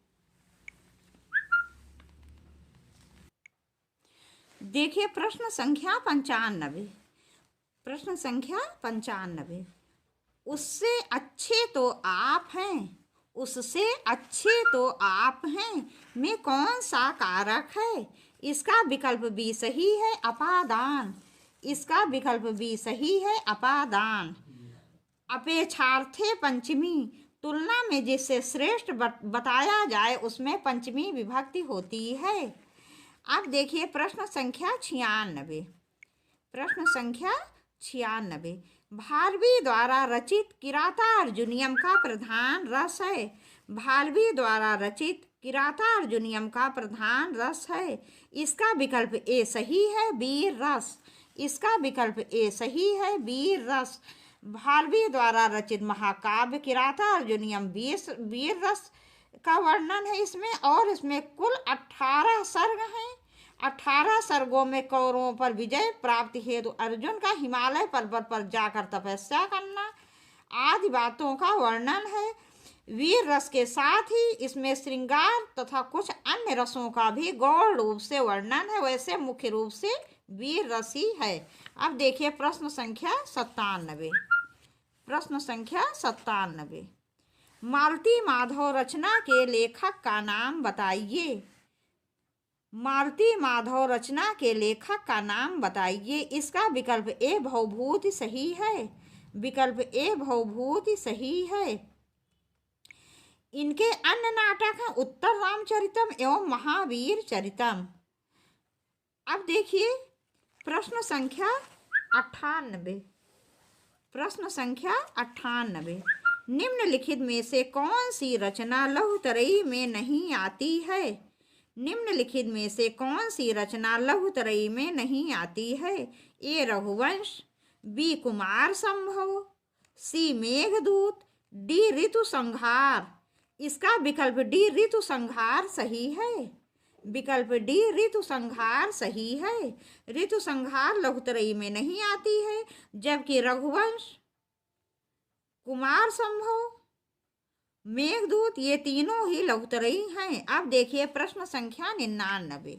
देखिए प्रश्न संख्या 95। प्रश्न संख्या 95। उससे अच्छे तो आप हैं, उससे अच्छे तो आप हैं में कौन सा कारक है? इसका विकल्प बी सही है, अपादान। इसका विकल्प बी सही है, अपादान। अपेक्षार्थे पंचमी, तुलना में जिससे श्रेष्ठ बताया जाए उसमें पंचमी विभक्ति होती है। अब देखिए प्रश्न संख्या 96। प्रश्न संख्या 96। भारवी द्वारा रचित किरातार्जुनीयम का प्रधान रस है। भारवी द्वारा रचित किरातार्जुनीयम का प्रधान रस है। इसका विकल्प ए सही है, वीर रस। इसका विकल्प ए सही है, वीर रस। भारवी द्वारा रचित महाकाव्य किरातार्जुनीयम वीर रस का वर्णन है इसमें, और इसमें कुल 18 सर्ग हैं। 18 सर्गों में कौरवों पर विजय प्राप्ति हेतु अर्जुन का हिमालय पर्वत पर जाकर तपस्या करना आदि बातों का वर्णन है। वीर रस के साथ ही इसमें श्रृंगार तथा कुछ अन्य रसों का भी गौण रूप से वर्णन है। वैसे मुख्य रूप से वीर रस ही है। अब देखिए प्रश्न संख्या 97। प्रश्न संख्या 97। मालती माधव रचना के लेखक का नाम बताइए। मालती माधव रचना के लेखक का नाम बताइए। इसका विकल्प ए भवभूति सही है। विकल्प ए भवभूति सही है। इनके अन्य नाटक हैं उत्तर रामचरितम एवं महावीर चरितम। अब देखिए प्रश्न संख्या 98। प्रश्न संख्या 98। निम्नलिखित में से कौन सी रचना लघुतरई में नहीं आती है? निम्नलिखित में से कौन सी रचना लघुतरई में नहीं आती है? ए रघुवंश, बी कुमार संभव, सी मेघदूत, डी ऋतु संहार। इसका विकल्प डी ऋतु संहार सही है। विकल्प डी ऋतु संहार सही है। ऋतु संहार लघुतरई में नहीं आती है, जबकि रघुवंश, कुमार संभव, मेघदूत ये तीनों ही लघुतरई हैं। अब देखिए प्रश्न संख्या 99।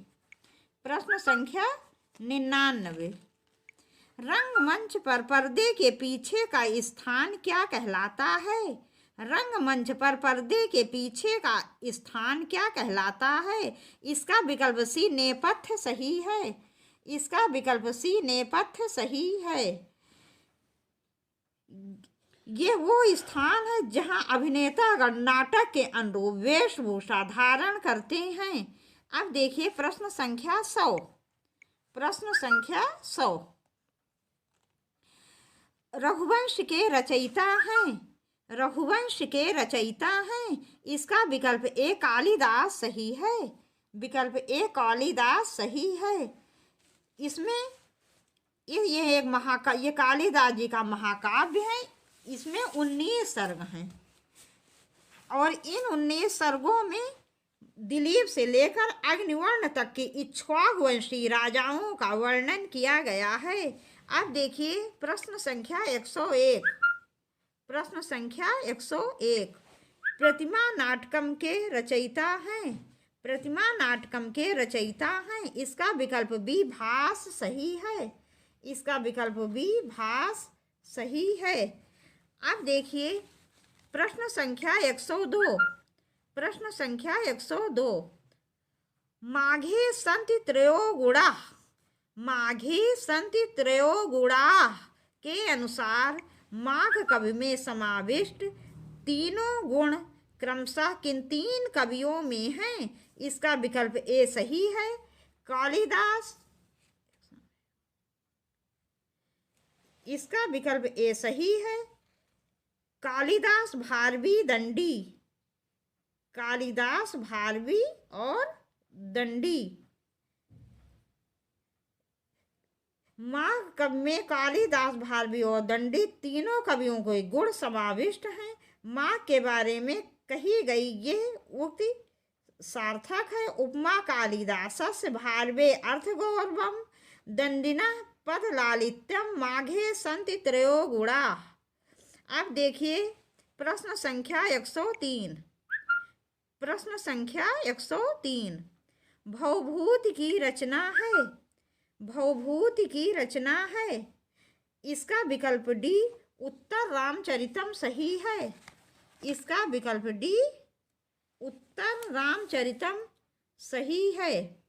प्रश्न संख्या 99। रंगमंच पर पर्दे के पीछे का स्थान क्या कहलाता है? रंगमंच पर पर्दे के पीछे का स्थान क्या कहलाता है? इसका विकल्प सी नेपथ्य सही है। इसका विकल्प सी नेपथ्य सही है। ये वो स्थान है जहां अभिनेतागण नाटक के अनुरूप वेशभूषा धारण करते हैं। अब देखिए प्रश्न संख्या 100। प्रश्न संख्या 100। रघुवंश के रचयिता हैं। रघुवंश के रचयिता हैं। इसका विकल्प ए कालिदास सही है। विकल्प ए कालिदास सही है। इसमें ये एक ये कालिदास जी का महाकाव्य है। इसमें 19 सर्ग हैं और इन 19 सर्गों में दिलीप से लेकर अग्निवर्ण तक के इक्ष्वाकुवंशी राजाओं का वर्णन किया गया है। अब देखिए प्रश्न संख्या 101। प्रश्न संख्या 101। प्रतिमा नाटकम के रचयिता हैं। प्रतिमा नाटकम के रचयिता हैं। इसका विकल्प बी भास सही है। इसका विकल्प बी भास सही है। अब देखिए प्रश्न संख्या 102। प्रश्न संख्या 102। माघे सन्ति त्रयो गुणा। माघे सन्ति त्रयो गुणा के अनुसार माघ कवि में समाविष्ट तीनों गुण क्रमशः किन 3 कवियों में हैं? इसका विकल्प ए सही है, कालिदास। इसका विकल्प ए सही है, कालिदास, भारवी, दंडी। कालिदास, भारवी और दंडी। माँ कवि में कालिदास, भारवी और दंडी तीनों कवियों के गुण समाविष्ट हैं। माँ के बारे में कही गई ये उक्ति सार्थक है। उपमा कालिदासस्य भारवे अर्थ गौरवम दंडिना पद लालित्यम माघे संति त्रयो गुणा। अब देखिए प्रश्न संख्या 103। प्रश्न संख्या 103 भवभूति की रचना है। भवभूति की रचना है। इसका विकल्प डी उत्तर रामचरितम सही है। इसका विकल्प डी उत्तर रामचरितम सही है।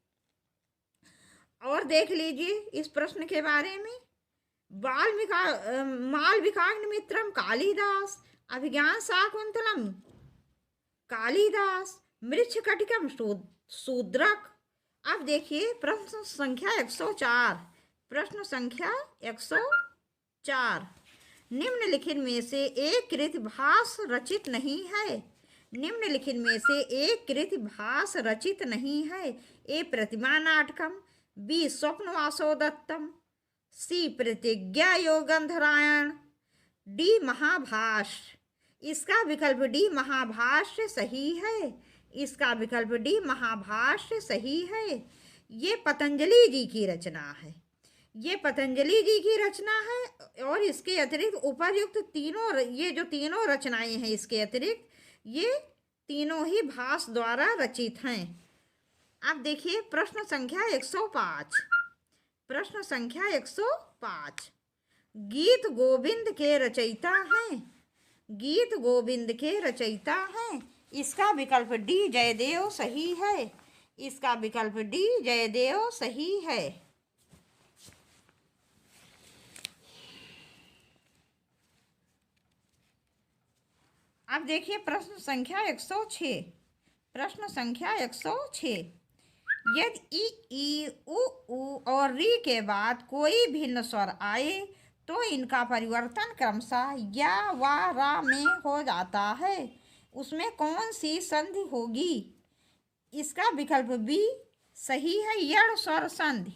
और देख लीजिए इस प्रश्न के बारे में। मालविकाग्निमित्रम कालिदास, अभिज्ञान शाकुंतलम कालिदास, मृच्छकटिकम शूद्रक। अब देखिए प्रश्न संख्या 104। प्रश्न संख्या 104 निम्नलिखित में से एक कृति भास रचित नहीं है। निम्नलिखित में से एक कृति भास रचित नहीं है। ए प्रतिमा नाटकम, बी स्वप्नवासो दत्तम, सी प्रतिज्ञा योगंधरायण, डी महाभाष्य। इसका विकल्प डी महाभाष्य सही है। इसका विकल्प डी महाभाष्य सही है। ये पतंजलि जी की रचना है। ये पतंजलि जी की रचना है। और इसके अतिरिक्त उपर्युक्त तीनों, ये जो तीनों रचनाएं हैं इसके अतिरिक्त, ये तीनों ही भास द्वारा रचित हैं। अब देखिए प्रश्न संख्या 105। प्रश्न संख्या 105 गीत गोविंद के रचयिता हैं। गीत गोविंद के रचयिता हैं। इसका विकल्प डी जयदेव सही है। इसका विकल्प डी जयदेव सही है। अब देखिए प्रश्न संख्या 106। प्रश्न संख्या 106 यदि ई उ और री के बाद कोई भिन्न स्वर आए तो इनका परिवर्तन क्रमशः या व रा में हो जाता है। उसमें कौन सी संधि होगी? इसका विकल्प बी सही है, यण स्वर संधि।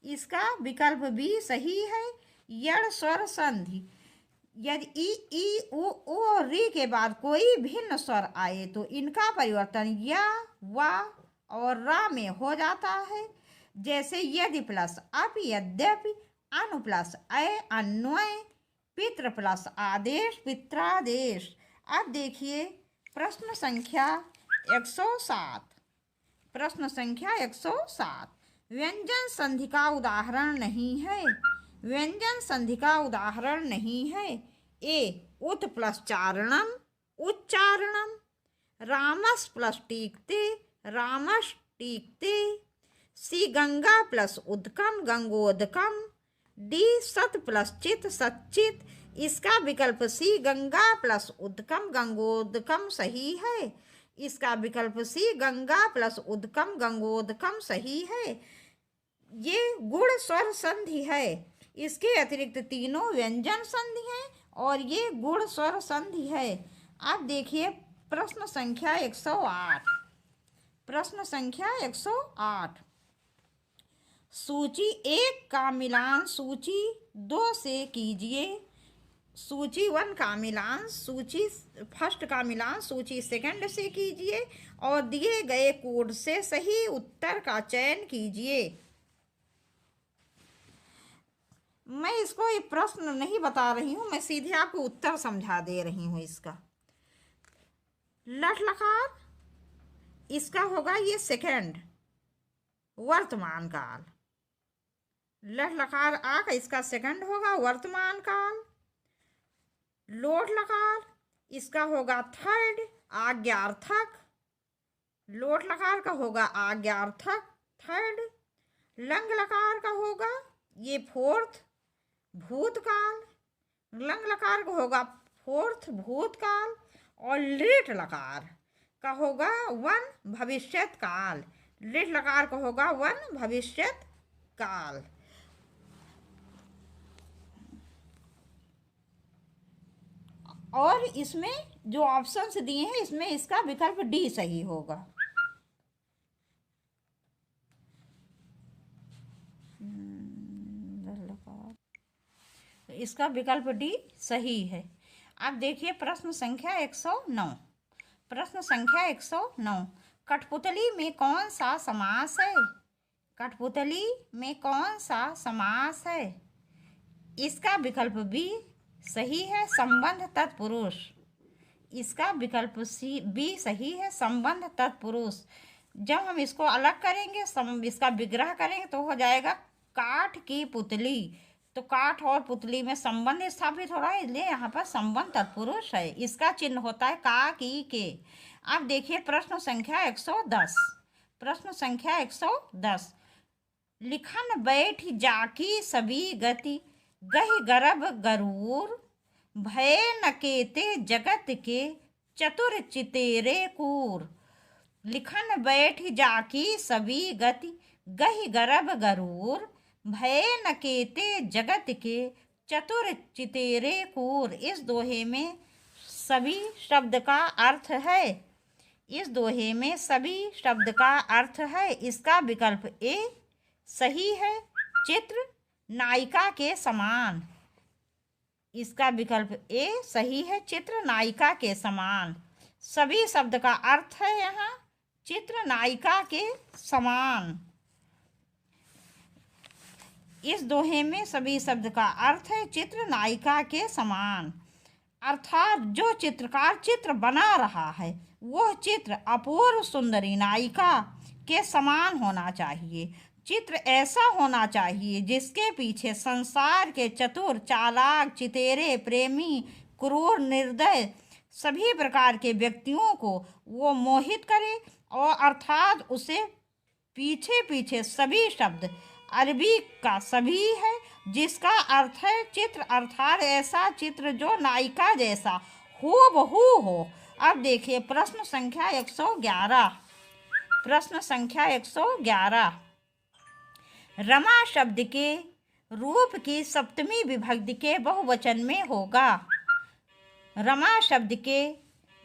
इसका विकल्प बी सही है, यण स्वर संधि। यदि ई उ और री के बाद कोई भिन्न स्वर आए तो इनका परिवर्तन या व और रा में हो जाता है। जैसे यदि प्लस अप, यद्यपि, अनु प्लस अय, अन्वय, पितृ प्लस आदेश, पित्रादेश। अब देखिए प्रश्न संख्या 107। प्रश्न संख्या 107 व्यंजन संधि का उदाहरण नहीं है। व्यंजन संधि का उदाहरण नहीं है। ए उत प्लस चारणम, उच्चारणम, रामस प्लस टीकते, रामस टीकते, सी गंगा प्लस उदकम, गंगोदकम, डी सत प्लस चित, सच्चित। इसका विकल्प सी गंगा प्लस उदकम, गंगोदकम सही है। इसका विकल्प सी गंगा प्लस उदकम, गंगोदकम सही है। ये गुण स्वर संधि है। इसके अतिरिक्त तीनों व्यंजन संधि हैं और ये गुण स्वर संधि है। अब देखिए प्रश्न संख्या 108। प्रश्न संख्या 108 सूची 1 का मिलान सूची 2 से कीजिए। सूची 1 का मिलान सूची फर्स्ट का मिलान सूची 2 से कीजिए और दिए गए कोड से सही उत्तर का चयन कीजिए। मैं इसको ये प्रश्न नहीं बता रही हूँ, मैं सीधे आपको उत्तर समझा दे रही हूँ। इसका लट लकार, इसका होगा ये सेकंड वर्तमान काल। लट लकार आ का इसका सेकंड होगा वर्तमान काल। लोट लकार इसका होगा थर्ड आज्ञार्थक। लोट लकार का होगा आज्ञार्थक थर्ड। लंग लकार का होगा ये फोर्थ भूतकाल। लंग लकार का होगा फोर्थ भूतकाल। और लिट लकार का होगा 1 भविष्यत काल। लिट लकार का होगा 1 भविष्यत काल। और इसमें जो ऑप्शंस दिए हैं इसमें इसका विकल्प डी सही होगा। इसका विकल्प डी सही है। अब देखिए प्रश्न संख्या 109। प्रश्न संख्या 109, कठपुतली में कौन सा समास है? कठपुतली में कौन सा समास है? इसका विकल्प बी सही है, संबंध तत्पुरुष। इसका विकल्प बी सही है, संबंध तत्पुरुष। जब हम इसको अलग करेंगे, इसका विग्रह करेंगे तो हो जाएगा काठ की पुतली। तो काठ और पुतली में संबंध स्थापित हो रहा है, इसलिए यहाँ पर संबंध तत्पुरुष है। इसका चिन्ह होता है का, की, के। अब देखिए प्रश्न संख्या 110। प्रश्न संख्या 110, लिखन बैठ जाकी सभी गति, गहि गर्भ गरूर, भय न केते जगत के, चतुर चितेरे कूर। लिखन बैठ जाकी सभी गति, गहि गर्भ गरूर, भय न केते जगत के, चतुर चितेरे कूर। इस दोहे में सभी शब्द का अर्थ है। इस दोहे में सभी शब्द का अर्थ है। इसका विकल्प ए सही है, चित्र नायिका के समान। इसका विकल्प ए सही है, चित्र नायिका के समान। सभी शब्द का अर्थ है यहाँ चित्र नायिका के समान। इस दोहे में सभी शब्द का अर्थ है चित्र नायिका के समान। अर्थात जो चित्रकार चित्र बना रहा है वह चित्र अपूर्व सुंदरी नायिका के समान होना चाहिए। चित्र ऐसा होना चाहिए जिसके पीछे संसार के चतुर, चालाक, चितेरे, प्रेमी, क्रूर, निर्दय सभी प्रकार के व्यक्तियों को वो मोहित करे, और अर्थात उसे पीछे पीछे सभी शब्द अरबी का सभी है, जिसका अर्थ है चित्र, अर्थात ऐसा चित्र जो नायिका जैसा हूबहू हो। अब देखिए प्रश्न संख्या 111। प्रश्न संख्या 111, रमा शब्द के रूप की सप्तमी विभक्ति के बहुवचन में होगा। रमा शब्द के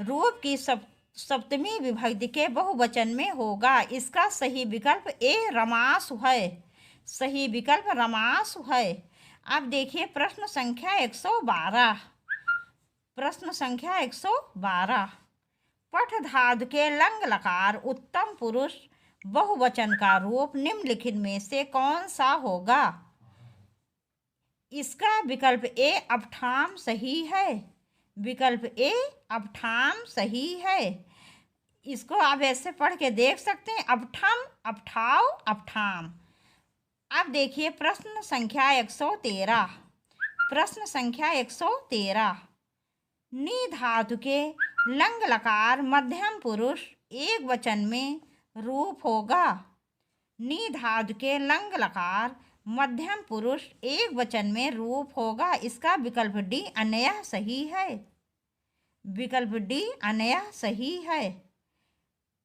रूप की सप्तमी विभक्ति के बहुवचन में होगा। इसका सही विकल्प ए रमासु है। सही विकल्प रमासु है। अब देखिए प्रश्न संख्या 112। प्रश्न संख्या 112, पठ धातु के लंग लकार उत्तम पुरुष बहुवचन का रूप निम्नलिखित में से कौन सा होगा? इसका विकल्प ए अबठाम सही है। विकल्प ए अबठाम सही है। इसको आप ऐसे पढ़ के देख सकते हैं, अबठम, अबठाव, अबठाम। अब देखिए प्रश्न संख्या 113। प्रश्न संख्या 113, नी धातु के लंग लकार मध्यम पुरुष एक वचन में रूप होगा। नी धातु के लंग लकार मध्यम पुरुष एक वचन में रूप होगा। इसका विकल्प डी अनयः सही है। विकल्प डी अनयः सही है।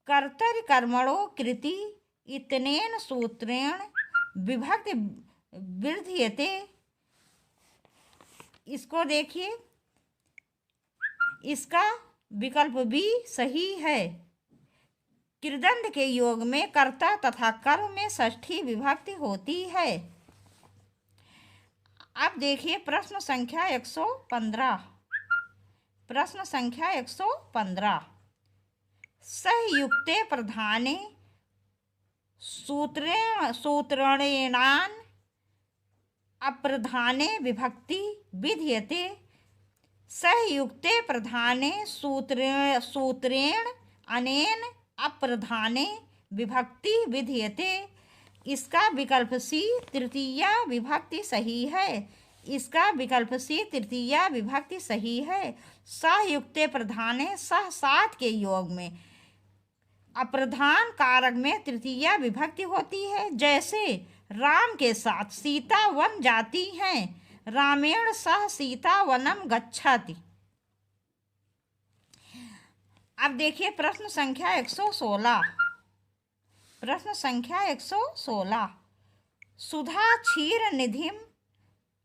कर्तरि कर्मणो कृति इतनेन सूत्रेण विभक्ति वृद्धियते। इसको देखिए, इसका विकल्प बी सही है। कृदंत के योग में कर्ता तथा कर्म में षष्ठी विभक्ति होती है। अब देखिए प्रश्न संख्या 115। प्रश्न संख्या 115, सहयुक्ते प्रधाने सूत्रेणान अप्रधाने विभक्ति विधीयते। सहयुक्ते प्रधाने सूत्रेण अनेन अप्रधाने विभक्ति विधीयते। इसका विकल्प सी तृतीया विभक्ति सही है। इसका विकल्प सी तृतीया विभक्ति सही है। सहयुक्ते प्रधाने सह सात के योग में अप्रधान कारक में तृतीया विभक्ति होती है। जैसे राम के साथ सीता वन जाती हैं, रामेण सह सीता वनम गच्छति। अब देखिए प्रश्न संख्या 116। प्रश्न संख्या 116, सुधा क्षीर निधिम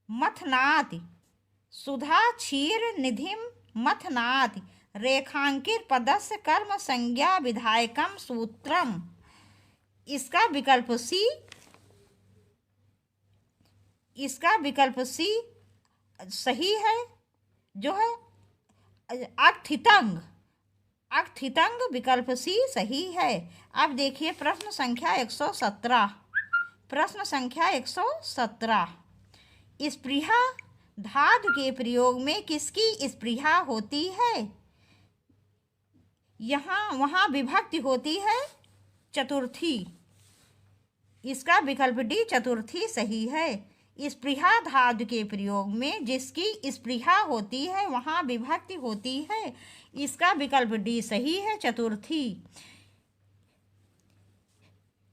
मथनाति। सुधा क्षीर निधिम मथनाति रेखांकित पदस्य कर्म संज्ञा विधायकम सूत्रम। इसका विकल्प सी, इसका विकल्प सी सही है जो है अक्थितंग, अक्थितंग विकल्प सी सही है। अब देखिए प्रश्न संख्या 117, प्रश्न संख्या 117, स्पृहा धातु के प्रयोग में किसकी स्पृहा होती है? यहाँ वहाँ विभक्ति होती है चतुर्थी, इसका विकल्प डी चतुर्थी सही है। स्पृहा धातु के प्रयोग में जिसकी स्पृहा होती है वहाँ विभक्ति होती है, इसका विकल्प डी सही है चतुर्थी।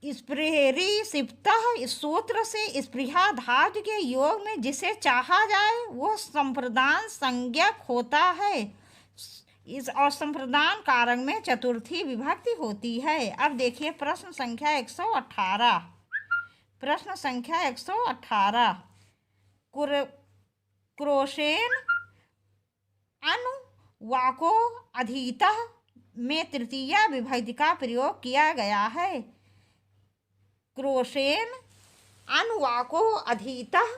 स्पृहेरी सिप्तः, इस सूत्र से स्पृहा धातु के योग में जिसे चाहा जाए वो संप्रदान संज्ञक होता है, इस और संप्रदान कारक में चतुर्थी विभक्ति होती है। अब देखिए प्रश्न संख्या 118, प्रश्न संख्या 118, क्रोशेन अनुवाको अधीतः में तृतीया विभक्ति का प्रयोग किया गया है। क्रोशेन अनुवाको अधीतः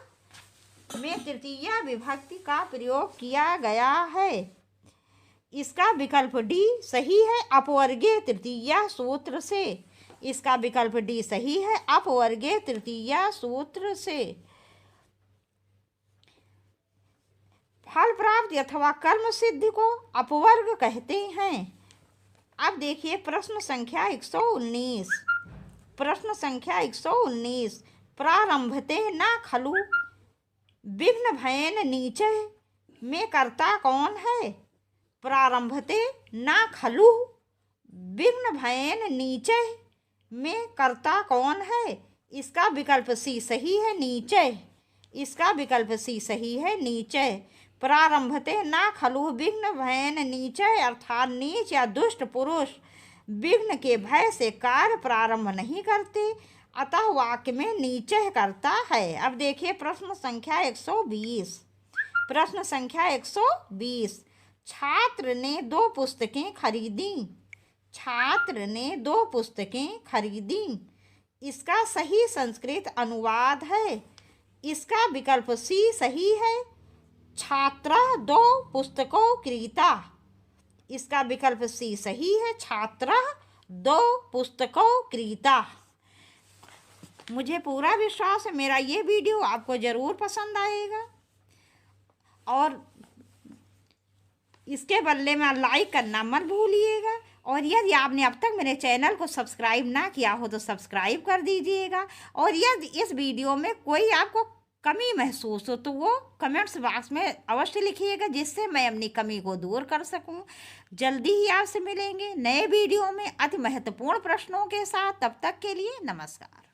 में तृतीया विभक्ति का प्रयोग किया गया है, इसका विकल्प डी सही है अपवर्गीय तृतीया सूत्र से, इसका विकल्प डी सही है अपवर्गीय तृतीया सूत्र से। फल प्राप्ति अथवा कर्म सिद्धि को अपवर्ग कहते हैं। अब देखिए प्रश्न संख्या 119, प्रश्न संख्या 119, प्रारंभते न खलु विघ्न भयेन नीचे में कर्ता कौन है? प्रारंभते न खलु विघ्न भयेन नीचे में कर्ता कौन है? इसका विकल्प सी सही है नीचे, इसका विकल्प सी सही है नीचे। प्रारंभते न खलु विघ्न भयेन नीचे अर्थात नीच या दुष्ट पुरुष विघ्न के भय से कार्य प्रारंभ नहीं करते, अतः वाक्य में नीचे करता है। अब देखिए प्रश्न संख्या 120, प्रश्न संख्या 120, छात्र ने 2 पुस्तकें खरीदी, छात्र ने 2 पुस्तकें खरीदी, इसका सही संस्कृत अनुवाद है, इसका विकल्प सी सही है छात्रः 2 पुस्तकों क्रीता, इसका विकल्प सी सही है छात्रः 2 पुस्तकों क्रीता। मुझे पूरा विश्वास है मेरा ये वीडियो आपको ज़रूर पसंद आएगा और इसके बदले में लाइक करना मत भूलिएगा, और यदि आपने अब तक मेरे चैनल को सब्सक्राइब ना किया हो तो सब्सक्राइब कर दीजिएगा, और यदि इस वीडियो में कोई आपको कमी महसूस हो तो वो कमेंट्स बॉक्स में अवश्य लिखिएगा जिससे मैं अपनी कमी को दूर कर सकूं। जल्दी ही आपसे मिलेंगे नए वीडियो में अति महत्वपूर्ण प्रश्नों के साथ, तब तक के लिए नमस्कार।